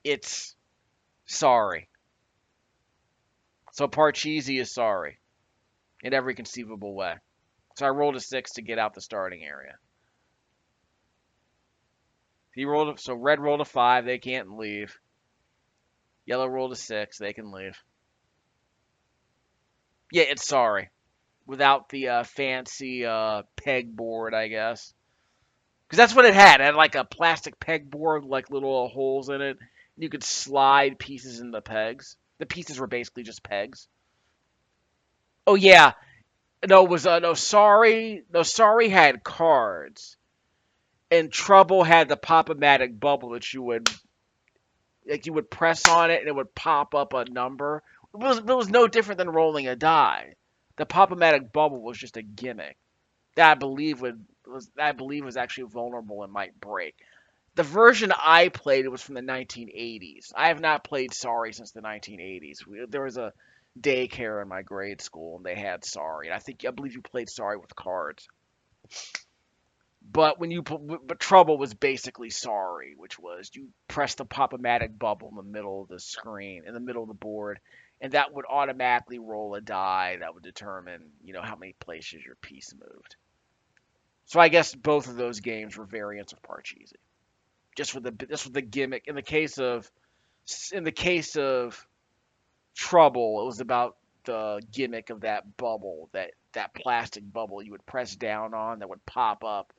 It's sorry. So Parcheesi is sorry in every conceivable way. So I rolled a 6 to get out the starting area. So red rolled a 5, they can't leave. Yellow rolled a 6, they can leave. Yeah, it's sorry. Without the fancy pegboard, I guess. Because that's what it had. It had a plastic pegboard with little holes in it. You could slide pieces in the pegs. The pieces were basically just pegs. Oh yeah, no, it was no sorry. No, sorry had cards, and Trouble had the pop-o-matic bubble that you would. like you would press on it and it would pop up a number. It was no different than rolling a die. The pop-o-matic bubble was just a gimmick that I believe was actually vulnerable and might break. The version I played was from the 1980s. I have not played Sorry since the 1980s. There was a daycare in my grade school and they had Sorry. I believe you played Sorry with cards. But Trouble was basically Sorry, which was you press the pop-o-matic bubble in the middle of the screen, in the middle of the board, and that would automatically roll a die that would determine, how many places your piece moved. So I guess both of those games were variants of Parcheesi. Just with the gimmick. In the case of Trouble, it was about the gimmick of that bubble, that plastic bubble you would press down on that would pop up.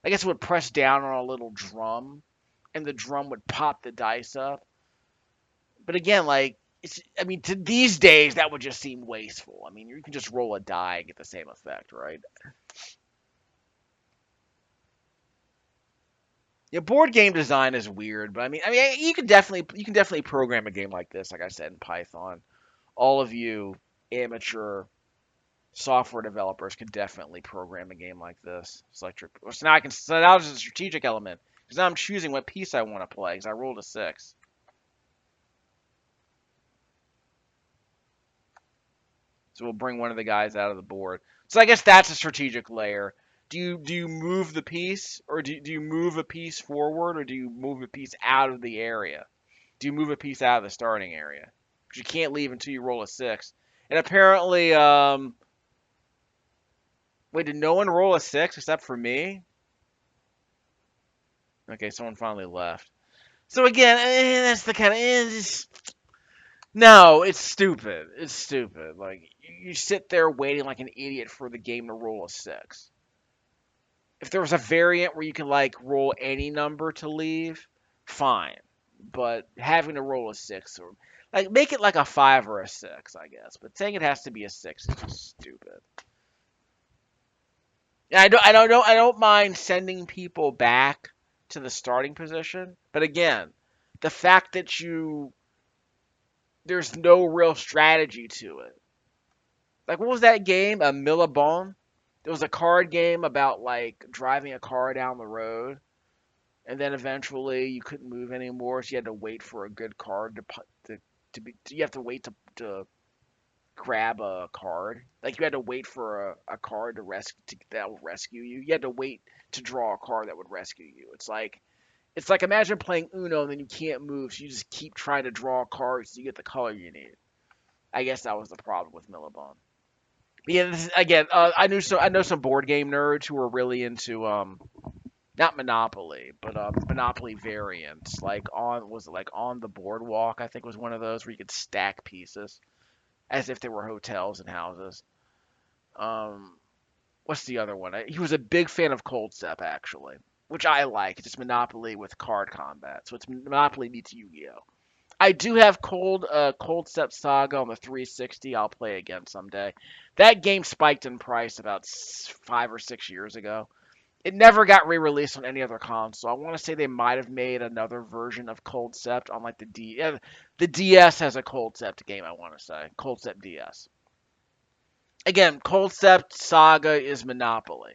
I guess it would press down on a little drum, and the drum would pop the dice up. But again, like to these days that would just seem wasteful. I mean, you can just roll a die and get the same effect, right? Yeah, board game design is weird, but I mean, you can definitely program a game like this, like I said in Python. All of you amateur software developers can definitely program a game like this. So now there's a strategic element because now I'm choosing what piece I want to play because I rolled a 6. So we'll bring one of the guys out of the board. So I guess that's a strategic layer. Do you move the piece, or do you move a piece forward, or do you move a piece out of the area? Do you move a piece out of the starting area? Because you can't leave until you roll a 6. And apparently, wait, did no one roll a 6 except for me? Okay, someone finally left. So again, that's the kind of. No, it's stupid. It's stupid. Like you sit there waiting like an idiot for the game to roll a 6. If there was a variant where you can like roll any number to leave, fine. But having to roll a 6 or like make it like a 5 or a 6, I guess. But saying it has to be a 6 is just stupid. And I don't mind sending people back to the starting position, but again, the fact that there's no real strategy to it. Like what was that game? A Millibone? There was a card game about like driving a car down the road, and then eventually you couldn't move anymore, so you had to wait for a good card you have to wait to grab a card. Like you had to wait for a card that will rescue you. You had to wait to draw a card that would rescue you. It's like imagine playing Uno and then you can't move, so you just keep trying to draw cards so you get the color you need. I guess that was the problem with Millibone. Yeah, again, I know some board game nerds who are really into not Monopoly, but Monopoly variants. Like on the boardwalk? I think was one of those where you could stack pieces as if they were hotels and houses. Um, what's the other one? He was a big fan of Cold Step actually, which I like. It's just Monopoly with card combat, so it's Monopoly meets Yu-Gi-Oh. I do have Cold Step Saga on the 360. I'll play again someday. That game spiked in price about 5 or 6 years ago. It never got re-released on any other console. I want to say they might have made another version of Cold Sept on like the D. Yeah, the DS has a Cold Sept game. I want to say Cold Sept DS. Again, Cold Sept Saga is Monopoly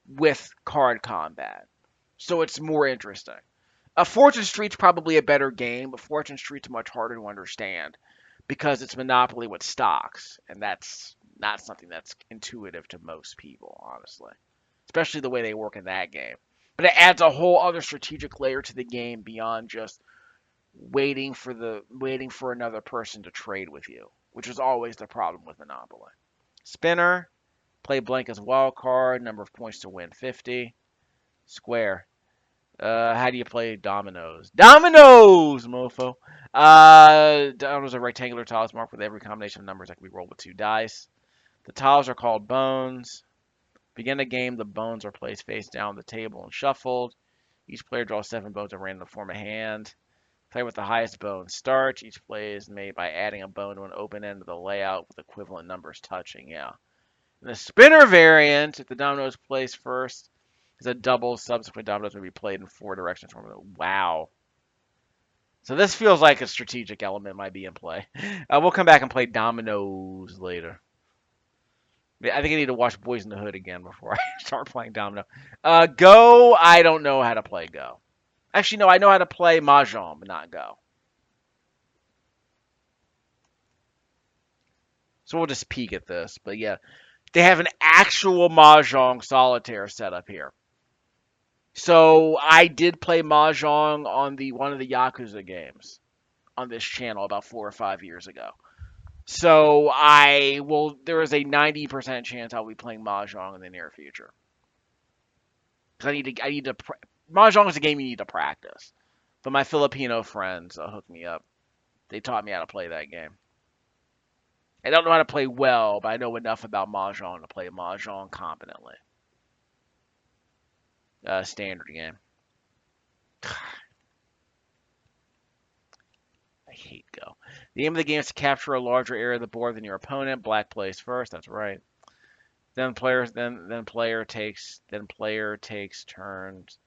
with card combat, so it's more interesting. Fortune Street's probably a better game, but Fortune Street's much harder to understand because it's Monopoly with stocks, and that's not something that's intuitive to most people, honestly. Especially the way they work in that game. But it adds a whole other strategic layer to the game beyond just waiting for another person to trade with you, which is always the problem with Monopoly. Spinner, play blank as wild card, number of points to win 50. Square. How do you play dominoes? Dominoes, mofo. Dominoes are rectangular tiles marked with every combination of numbers that can be rolled with 2 dice. The tiles are called bones. Begin the game, the bones are placed face down on the table and shuffled. Each player draws 7 bones at random to form a hand. Play with the highest bone starts. Each play is made by adding a bone to an open end of the layout with equivalent numbers touching. Yeah. In the spinner variant, if the domino is placed first, as a double, subsequent dominoes may be played in 4 directions. Wow. So this feels like a strategic element might be in play. We'll come back and play dominoes later. I think I need to watch Boys in the Hood again before I start playing domino. Go, I don't know how to play Go. Actually, no, I know how to play Mahjong, but not Go. So we'll just peek at this. But yeah, they have an actual Mahjong solitaire setup here. So I did play Mahjong on the one of the Yakuza games on this channel about 4 or 5 years ago. So there is a 90% chance I'll be playing Mahjong in the near future. Because Mahjong is a game you need to practice. But my Filipino friends hooked me up. They taught me how to play that game. I don't know how to play well, but I know enough about Mahjong to play Mahjong competently. Standard game. I hate Go. The aim of the game is to capture a larger area of the board than your opponent. Black plays first. That's right. Then player takes turns.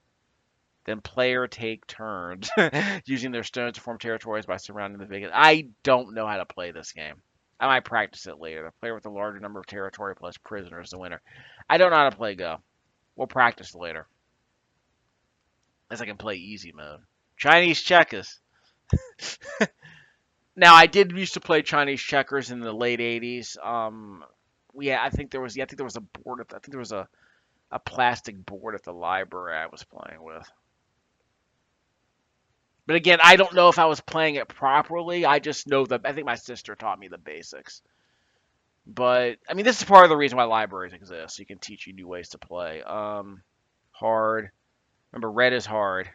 Then player take turns using their stones to form territories by surrounding the vacant. I don't know how to play this game. I might practice it later. The player with the larger number of territory plus prisoners is the winner. I don't know how to play Go. We'll practice later. As I can play easy mode. Chinese checkers. Now I did used to play Chinese checkers in the late '80s. I think there was a board. I think there was a plastic board at the library I was playing with. But again, I don't know if I was playing it properly. I just know that I think my sister taught me the basics. But I mean, this is part of the reason why libraries exist. So you can teach you new ways to play. Hard. Remember, red is hard.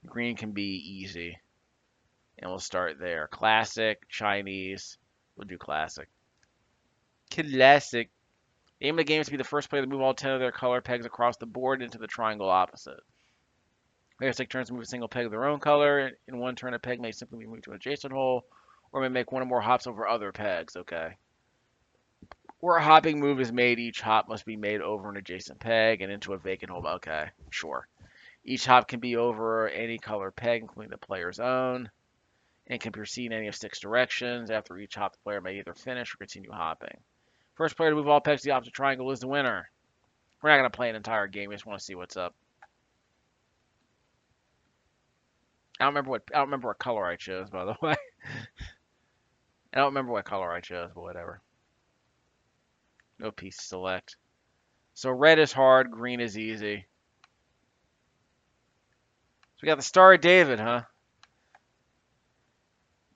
Green can be easy. And we'll start there. Classic, Chinese. We'll do classic. Classic. The aim of the game is to be the first player to move all 10 of their color pegs across the board into the triangle opposite. Players take turns to move a single peg of their own color. In one turn, a peg may simply be moved to an adjacent hole, or may make one or more hops over other pegs. Okay. Where a hopping move is made, each hop must be made over an adjacent peg and into a vacant hole. Okay, sure. Each hop can be over any color peg, including the player's own, and can proceed in any of 6 directions. After each hop, the player may either finish or continue hopping. First player to move all pegs to the opposite triangle is the winner. We're not going to play an entire game. We just want to see what's up. I don't remember what color I chose, by the way. I don't remember what color I chose, but whatever. No piece to select. So red is hard, green is easy. So we got the Star of David, huh?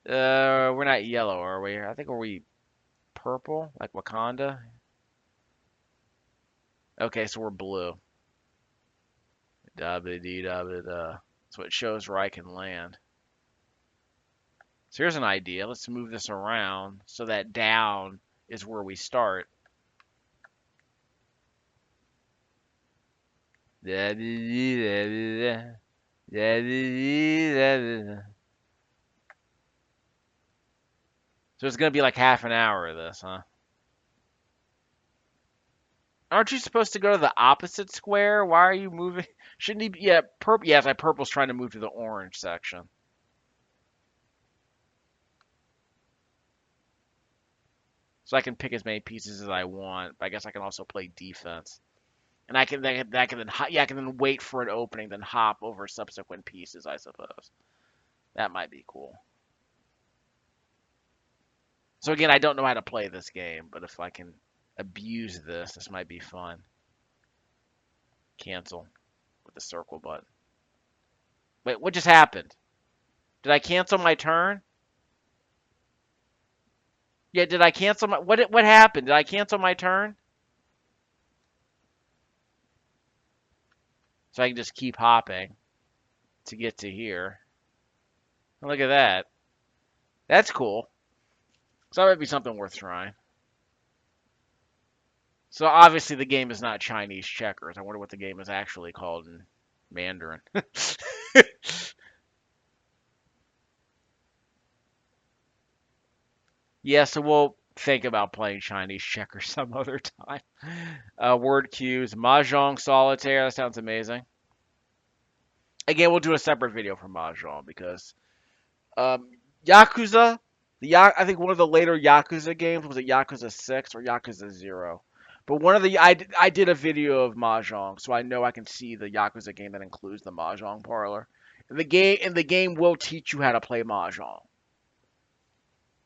We're not yellow, are we? I think we purple, like Wakanda. Okay, so we're blue. Da ba dee da ba da. So it shows where I can land. So here's an idea. Let's move this around so that down is where we start. Da da dee da da da. Da da dee da da da. So it's gonna be like half an hour of this, huh? Aren't you supposed to go to the opposite square? Why are you moving? Shouldn't he be? Yeah, purple. Yes, purple's trying to move to the orange section. So I can pick as many pieces as I want. But I guess I can also play defense. And I can then wait for an opening, then hop over subsequent pieces, I suppose. That might be cool. So again, I don't know how to play this game, but if I can abuse this might be fun. Cancel with the circle button. Wait, what just happened? Did I cancel my turn? Yeah, did I cancel my what happened? Did I cancel my turn? So I can just keep hopping to get to here. Look at that. That's cool. So that might be something worth trying. So obviously the game is not Chinese checkers. I wonder what the game is actually called in Mandarin. Yeah, so we'll think about playing Chinese checkers some other time. Word cues, Mahjong Solitaire. That sounds amazing. Again, we'll do a separate video for Mahjong because um, Yakuza, I think one of the later Yakuza games was it Yakuza 6 or Yakuza 0. But one of the I did a video of Mahjong, so I know I can see the Yakuza game that includes the Mahjong parlor. And the game will teach you how to play Mahjong.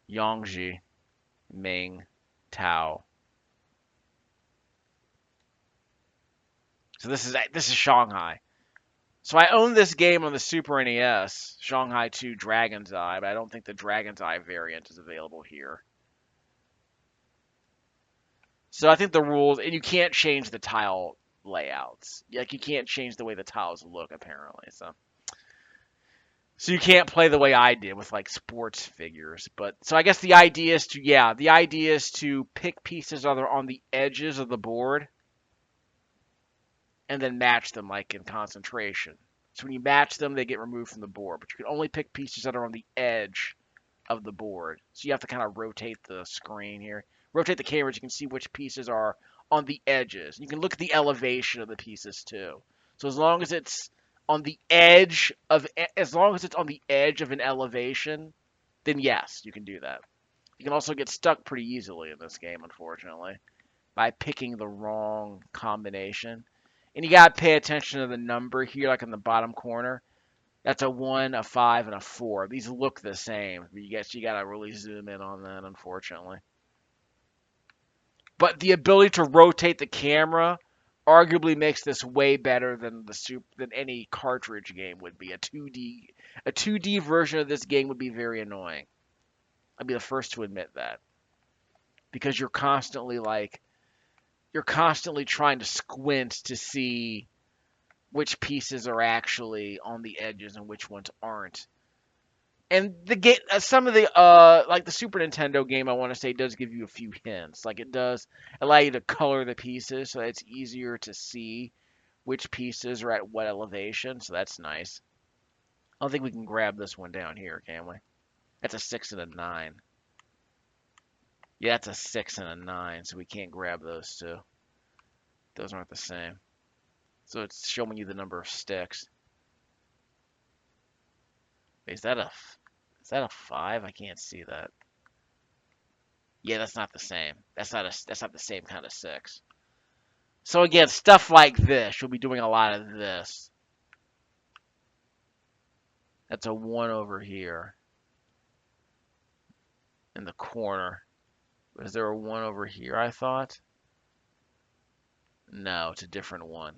Yangji, Ming, Tao. So this is Shanghai. So I own this game on the Super NES, Shanghai 2 Dragon's Eye, but I don't think the Dragon's Eye variant is available here. So I think the rules, and you can't change the tile layouts. Like you can't change the way the tiles look apparently. So you can't play the way I did with like sports figures. But so I guess the idea is to pick pieces that are on the edges of the board and then match them like in concentration. So when you match them, they get removed from the board. But you can only pick pieces that are on the edge of the board. So you have to kind of rotate the screen here. Rotate the camera so you can see which pieces are on the edges. You can look at the elevation of the pieces too. So as long as it's on the edge of an elevation, then yes, you can do that. You can also get stuck pretty easily in this game, unfortunately, by picking the wrong combination. And you gotta pay attention to the number here, like in the bottom corner. That's a 1, a 5, and a 4. These look the same, but you gotta really zoom in on that, unfortunately. But the ability to rotate the camera arguably makes this way better than any cartridge game would be. A 2D version of this game would be very annoying. I'd be the first to admit that. Because you're constantly trying to squint to see which pieces are actually on the edges and which ones aren't. And the game, some of the like the Super Nintendo game, I want to say does give you a few hints. Like it does allow you to color the pieces, so it's easier to see which pieces are at what elevation. So that's nice. I don't think we can grab this one down here, can we? That's a 6 and a 9. Yeah, that's a 6 and a 9, so we can't grab those two. Those aren't the same. So it's showing you the number of sticks. Is that a 5? I can't see that. Yeah, that's not the same. That's not the same kind of 6. So again, stuff like this, you'll be doing a lot of this. That's a 1 over here in the corner. Was there a 1 over here, I thought? No, it's a different one.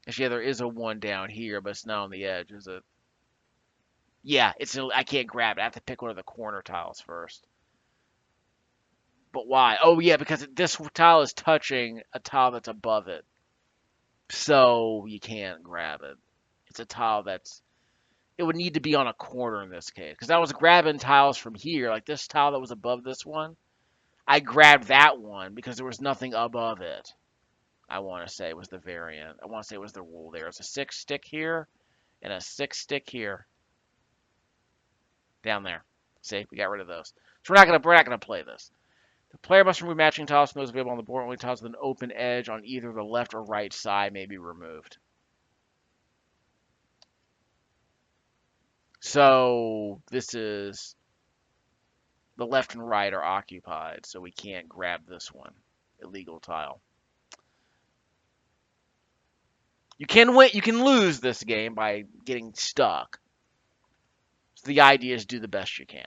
Actually, yeah, there is a 1 down here, but it's not on the edge, is it? Yeah, I can't grab it. I have to pick one of the corner tiles first. But why? Oh, yeah, because this tile is touching a tile that's above it. So you can't grab it. It's a tile it would need to be on a corner in this case. Because I was grabbing tiles from here, like this tile that was above this one. I grabbed that one because there was nothing above it. I want to say was the variant. I want to say it was the rule there. It's a 6 stick here and a 6 stick here. Down there. See, we got rid of those. So we're not gonna play this. The player must remove matching tiles from those available on the board. Only tiles with an open edge on either the left or right side may be removed. So this is the left and right are occupied, so we can't grab this one. Illegal tile. You can win. You can lose this game by getting stuck. So the idea is do the best you can.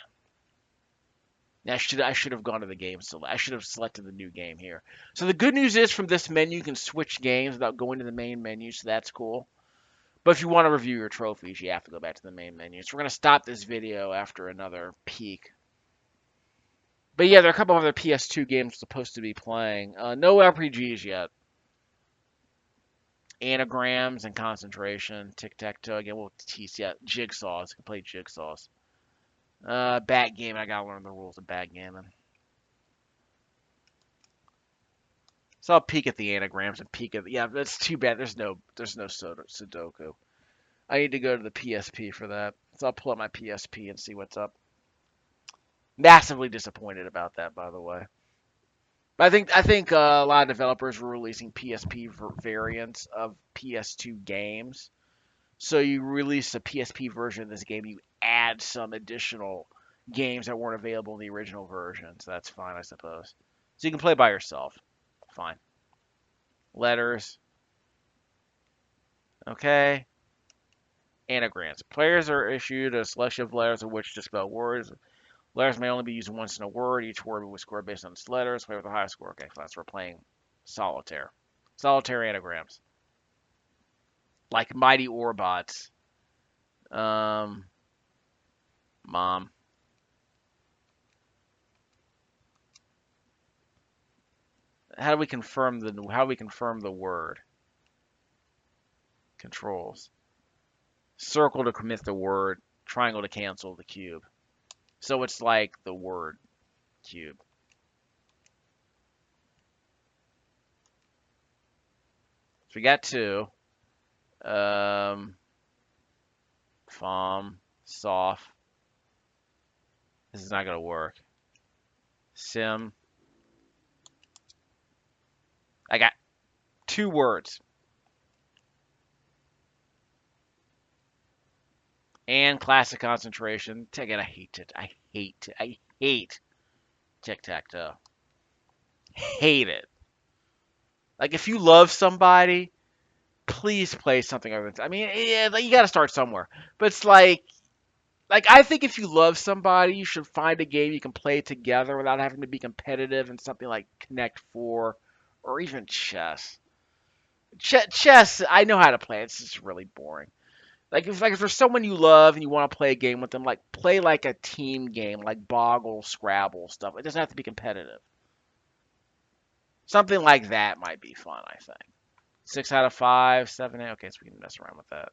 Now, I should have gone to the game select. I should have selected the new game here. So the good news is from this menu you can switch games without going to the main menu, so that's cool. But if you want to review your trophies, you have to go back to the main menu. So we're going to stop this video after another peek. But yeah, there are a couple of other PS2 games supposed to be playing. No RPGs yet. Anagrams and concentration, tic-tac-toe. Again, we'll tease yet. Jigsaws. You can play jigsaws. Backgammon. I gotta learn the rules of backgammon. So I'll peek at the anagrams and peek at yeah. That's too bad. There's no Sudoku. I need to go to the PSP for that. So I'll pull up my PSP and see what's up. Massively disappointed about that, by the way. But I think a lot of developers were releasing PSP variants of PS2 games. So you release a PSP version of this game, you add some additional games that weren't available in the original version. So that's fine, I suppose. So you can play by yourself. Fine. Letters. Okay. Anagrams. Players are issued a selection of letters of which to spell words. Letters may only be used once in a word. Each word will be scored based on its letters. Player with the highest score. Okay, so that's we're playing solitaire. Solitaire anagrams. Like Mighty Orbots. Um, Mom. How do we confirm the word? Controls. Circle to commit the word. Triangle to cancel the cube. So it's like the word cube. So we got two. Fom. Soft. This is not gonna work. Sim. I got two words. And classic concentration. Again, I hate it. I hate tic-tac-toe. Hate it. Like if you love somebody, please play something other than. I mean, yeah, like, you got to start somewhere. But it's like I think if you love somebody, you should find a game you can play together without having to be competitive in something like Connect Four or even chess. Chess, I know how to play. It's just really boring. Like if there's someone you love and you want to play a game with them, like play like a team game, like Boggle, Scrabble stuff. It doesn't have to be competitive. Something like that might be fun, I think. 6 out of 5, 7. Okay, so we can mess around with that.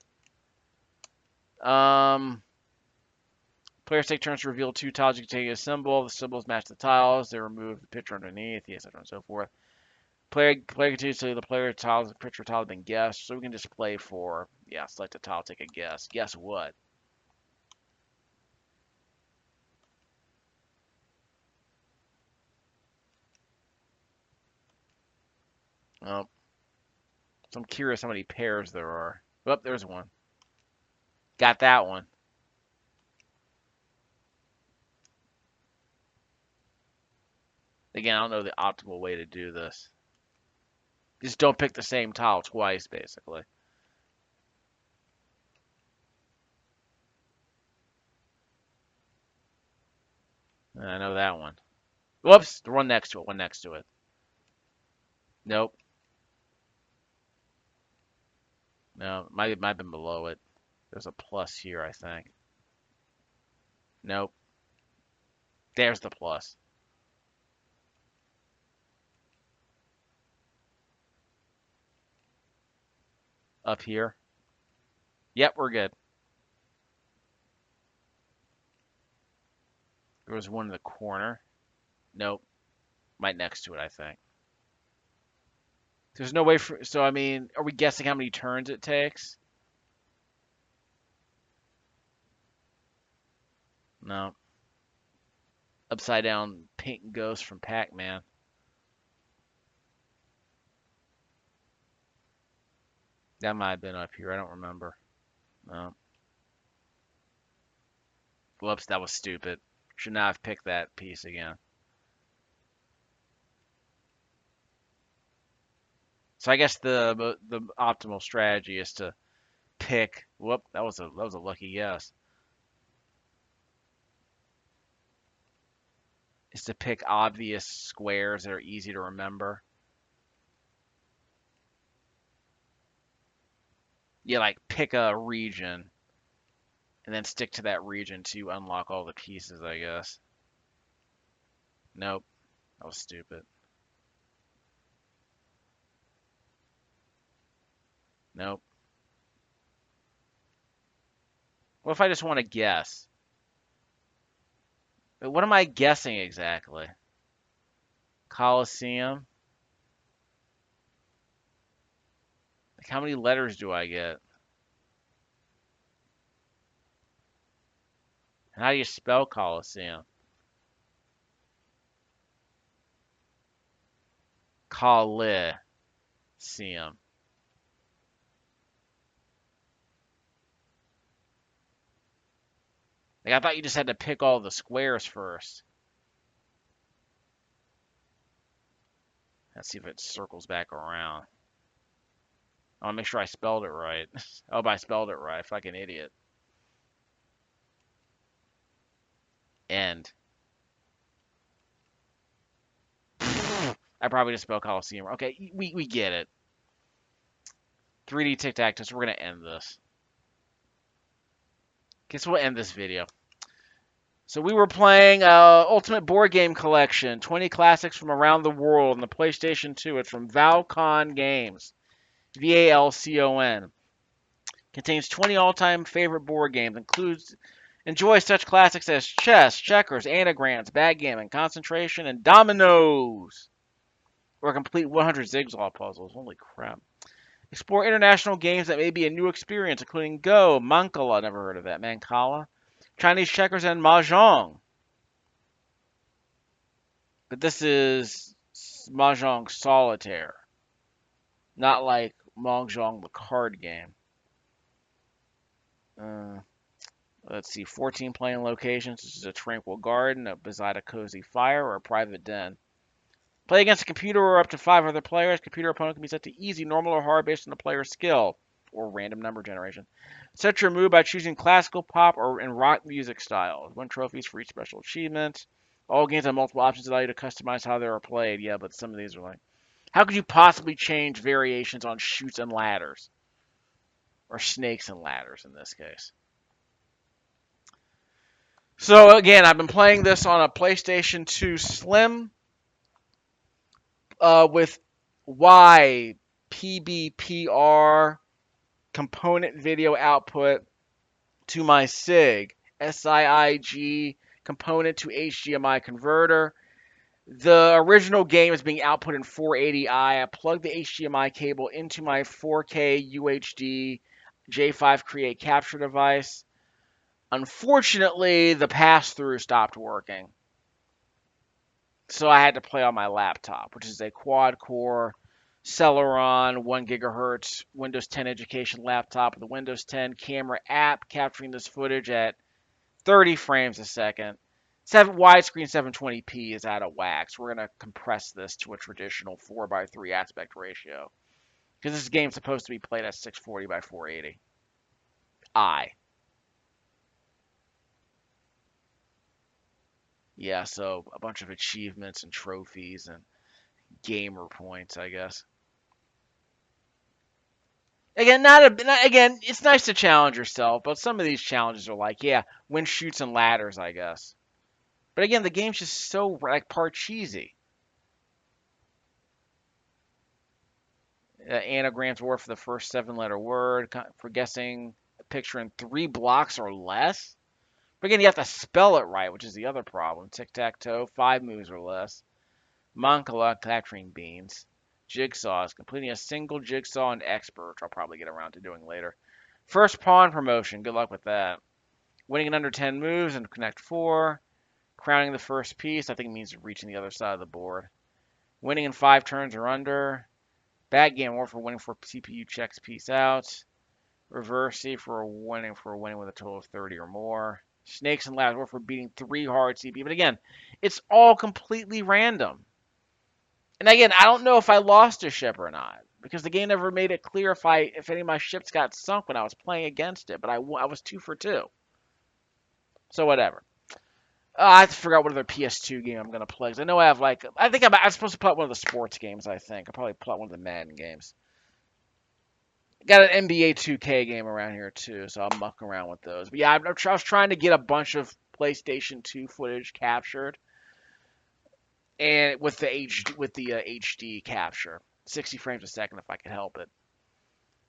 Players take turns to reveal two tiles containing a symbol. The symbols match the tiles. They remove the picture underneath, etc., and so forth. Player continues to the player tiles. The picture tile has been guessed, so we can just play for select a tile, take a guess. Guess what? Oh, so I'm curious how many pairs there are. Oh, there's one. Got that one. Again, I don't know the optimal way to do this. Just don't pick the same tile twice, basically. I know that one. Whoops, the one next to it. One next to it. Nope. No, might have been below it. There's a plus here, I think. Nope. There's the plus. Up here. Yep, we're good. There was one in the corner. Nope. Right next to it, I think. There's no way for. So, I mean, are we guessing how many turns it takes? No. Upside down pink ghost from Pac-Man. That might have been up here. I don't remember. No. Whoops, that was stupid. Should not have picked that piece again. So I guess the optimal strategy is to pick. Whoop, that was a lucky guess. Is to pick obvious squares that are easy to remember. Yeah, like pick a region and then stick to that region to unlock all the pieces, I guess. Nope, that was stupid. Nope. What if I just want to guess? What am I guessing exactly? Coliseum? Like how many letters do I get? And how do you spell Coliseum? Coliseum. Like, I thought you just had to pick all the squares first. Let's see if it circles back around. I want to make sure I spelled it right. Oh, but I spelled it right. Fucking idiot. End. I probably just spelled Coliseum. Okay, we get it. 3D tic-tac-toe, so we're going to end this. Guess we'll end this video. So we were playing Ultimate Board Game Collection, 20 classics from around the world on the PlayStation 2. It's from Valcon Games, VALCON. Contains 20 all-time favorite board games. Enjoy such classics as chess, checkers, anagrams, backgammon, concentration, and dominoes. Or complete 100 Zigzag puzzles. Holy crap. Explore international games that may be a new experience, including Go, Mancala, never heard of that, Mancala, Chinese checkers, and Mahjong. But this is Mahjong Solitaire, not like Mahjong the card game. Let's see, 14 playing locations. This is a tranquil garden beside a cozy fire or a private den. Play against a computer or up to 5 other players. Computer opponent can be set to easy, normal, or hard based on the player's skill or random number generation. Set your mood by choosing classical, pop, and rock music styles. Win trophies for each special achievement. All games have multiple options that allow you to customize how they are played. Yeah, but some of these are like, how could you possibly change variations on chutes and ladders? Or snakes and ladders in this case. So again, I've been playing this on a PlayStation 2 Slim with YPBPR component video output to my SIG component to HDMI converter. The original game is being output in 480i. I plugged the HDMI cable into my 4K UHD J5 Create capture device. Unfortunately, the pass-through stopped working. So I had to play on my laptop, which is a quad-core Celeron 1 gigahertz Windows 10 education laptop with a Windows 10 camera app capturing this footage at 30 frames a second. Widescreen 720p is out of whack, so we're going to compress this to a traditional 4:3 aspect ratio. Because this game's supposed to be played at 640 by 480. Yeah, so a bunch of achievements and trophies and gamer points, I guess. Again, again, it's nice to challenge yourself, but some of these challenges are like, yeah, win chutes and ladders, I guess. But again, the game's just so like part cheesy. Anagrams were for the first 7-letter word, for guessing a picture in 3 blocks or less. But again, you have to spell it right, which is the other problem. Tic-tac-toe, 5 moves or less. Mancala, capturing beans. Jigsaws, completing a single jigsaw and expert, which I'll probably get around to doing later. First pawn promotion, good luck with that. Winning in under 10 moves and connect 4. Crowning the first piece, I think it means reaching the other side of the board. Winning in 5 turns or under. Backgammon or for winning 4 CPU checks piece out. Reverse C for winning with a total of 30 or more. Snakes and ladders or for beating 3 hard CPU. But again, it's all completely random. And again, I don't know if I lost a ship or not, because the game never made it clear if any of my ships got sunk when I was playing against it. But I was 2 for 2. So whatever. I have to figure out what other PS2 game I'm gonna play. Cause I know I have I think I'm supposed to play one of the sports games. I think I'll probably play one of the Madden games. Got an NBA 2K game around here too, so I'll muck around with those. But yeah, I was trying to get a bunch of PlayStation 2 footage captured, and with the HD capture, 60 frames a second if I can help it.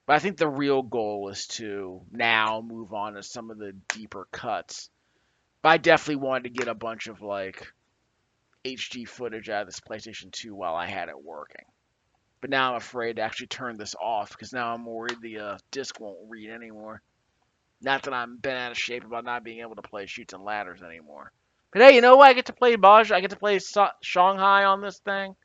But I think the real goal is to now move on to some of the deeper cuts. But I definitely wanted to get a bunch of HD footage out of this PlayStation 2 while I had it working. But now I'm afraid to actually turn this off because now I'm worried the disc won't read anymore. Not that I'm bent out of shape about not being able to play chutes and ladders anymore. But hey, you know what? I get to play Shanghai on this thing.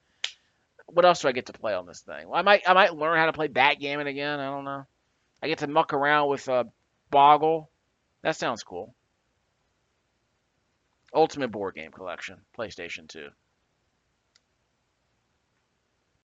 what else do I get to play on this thing? Well, I might learn how to play backgammon again. I don't know. I get to muck around with Boggle. That sounds cool. Ultimate Board Game Collection, PlayStation 2.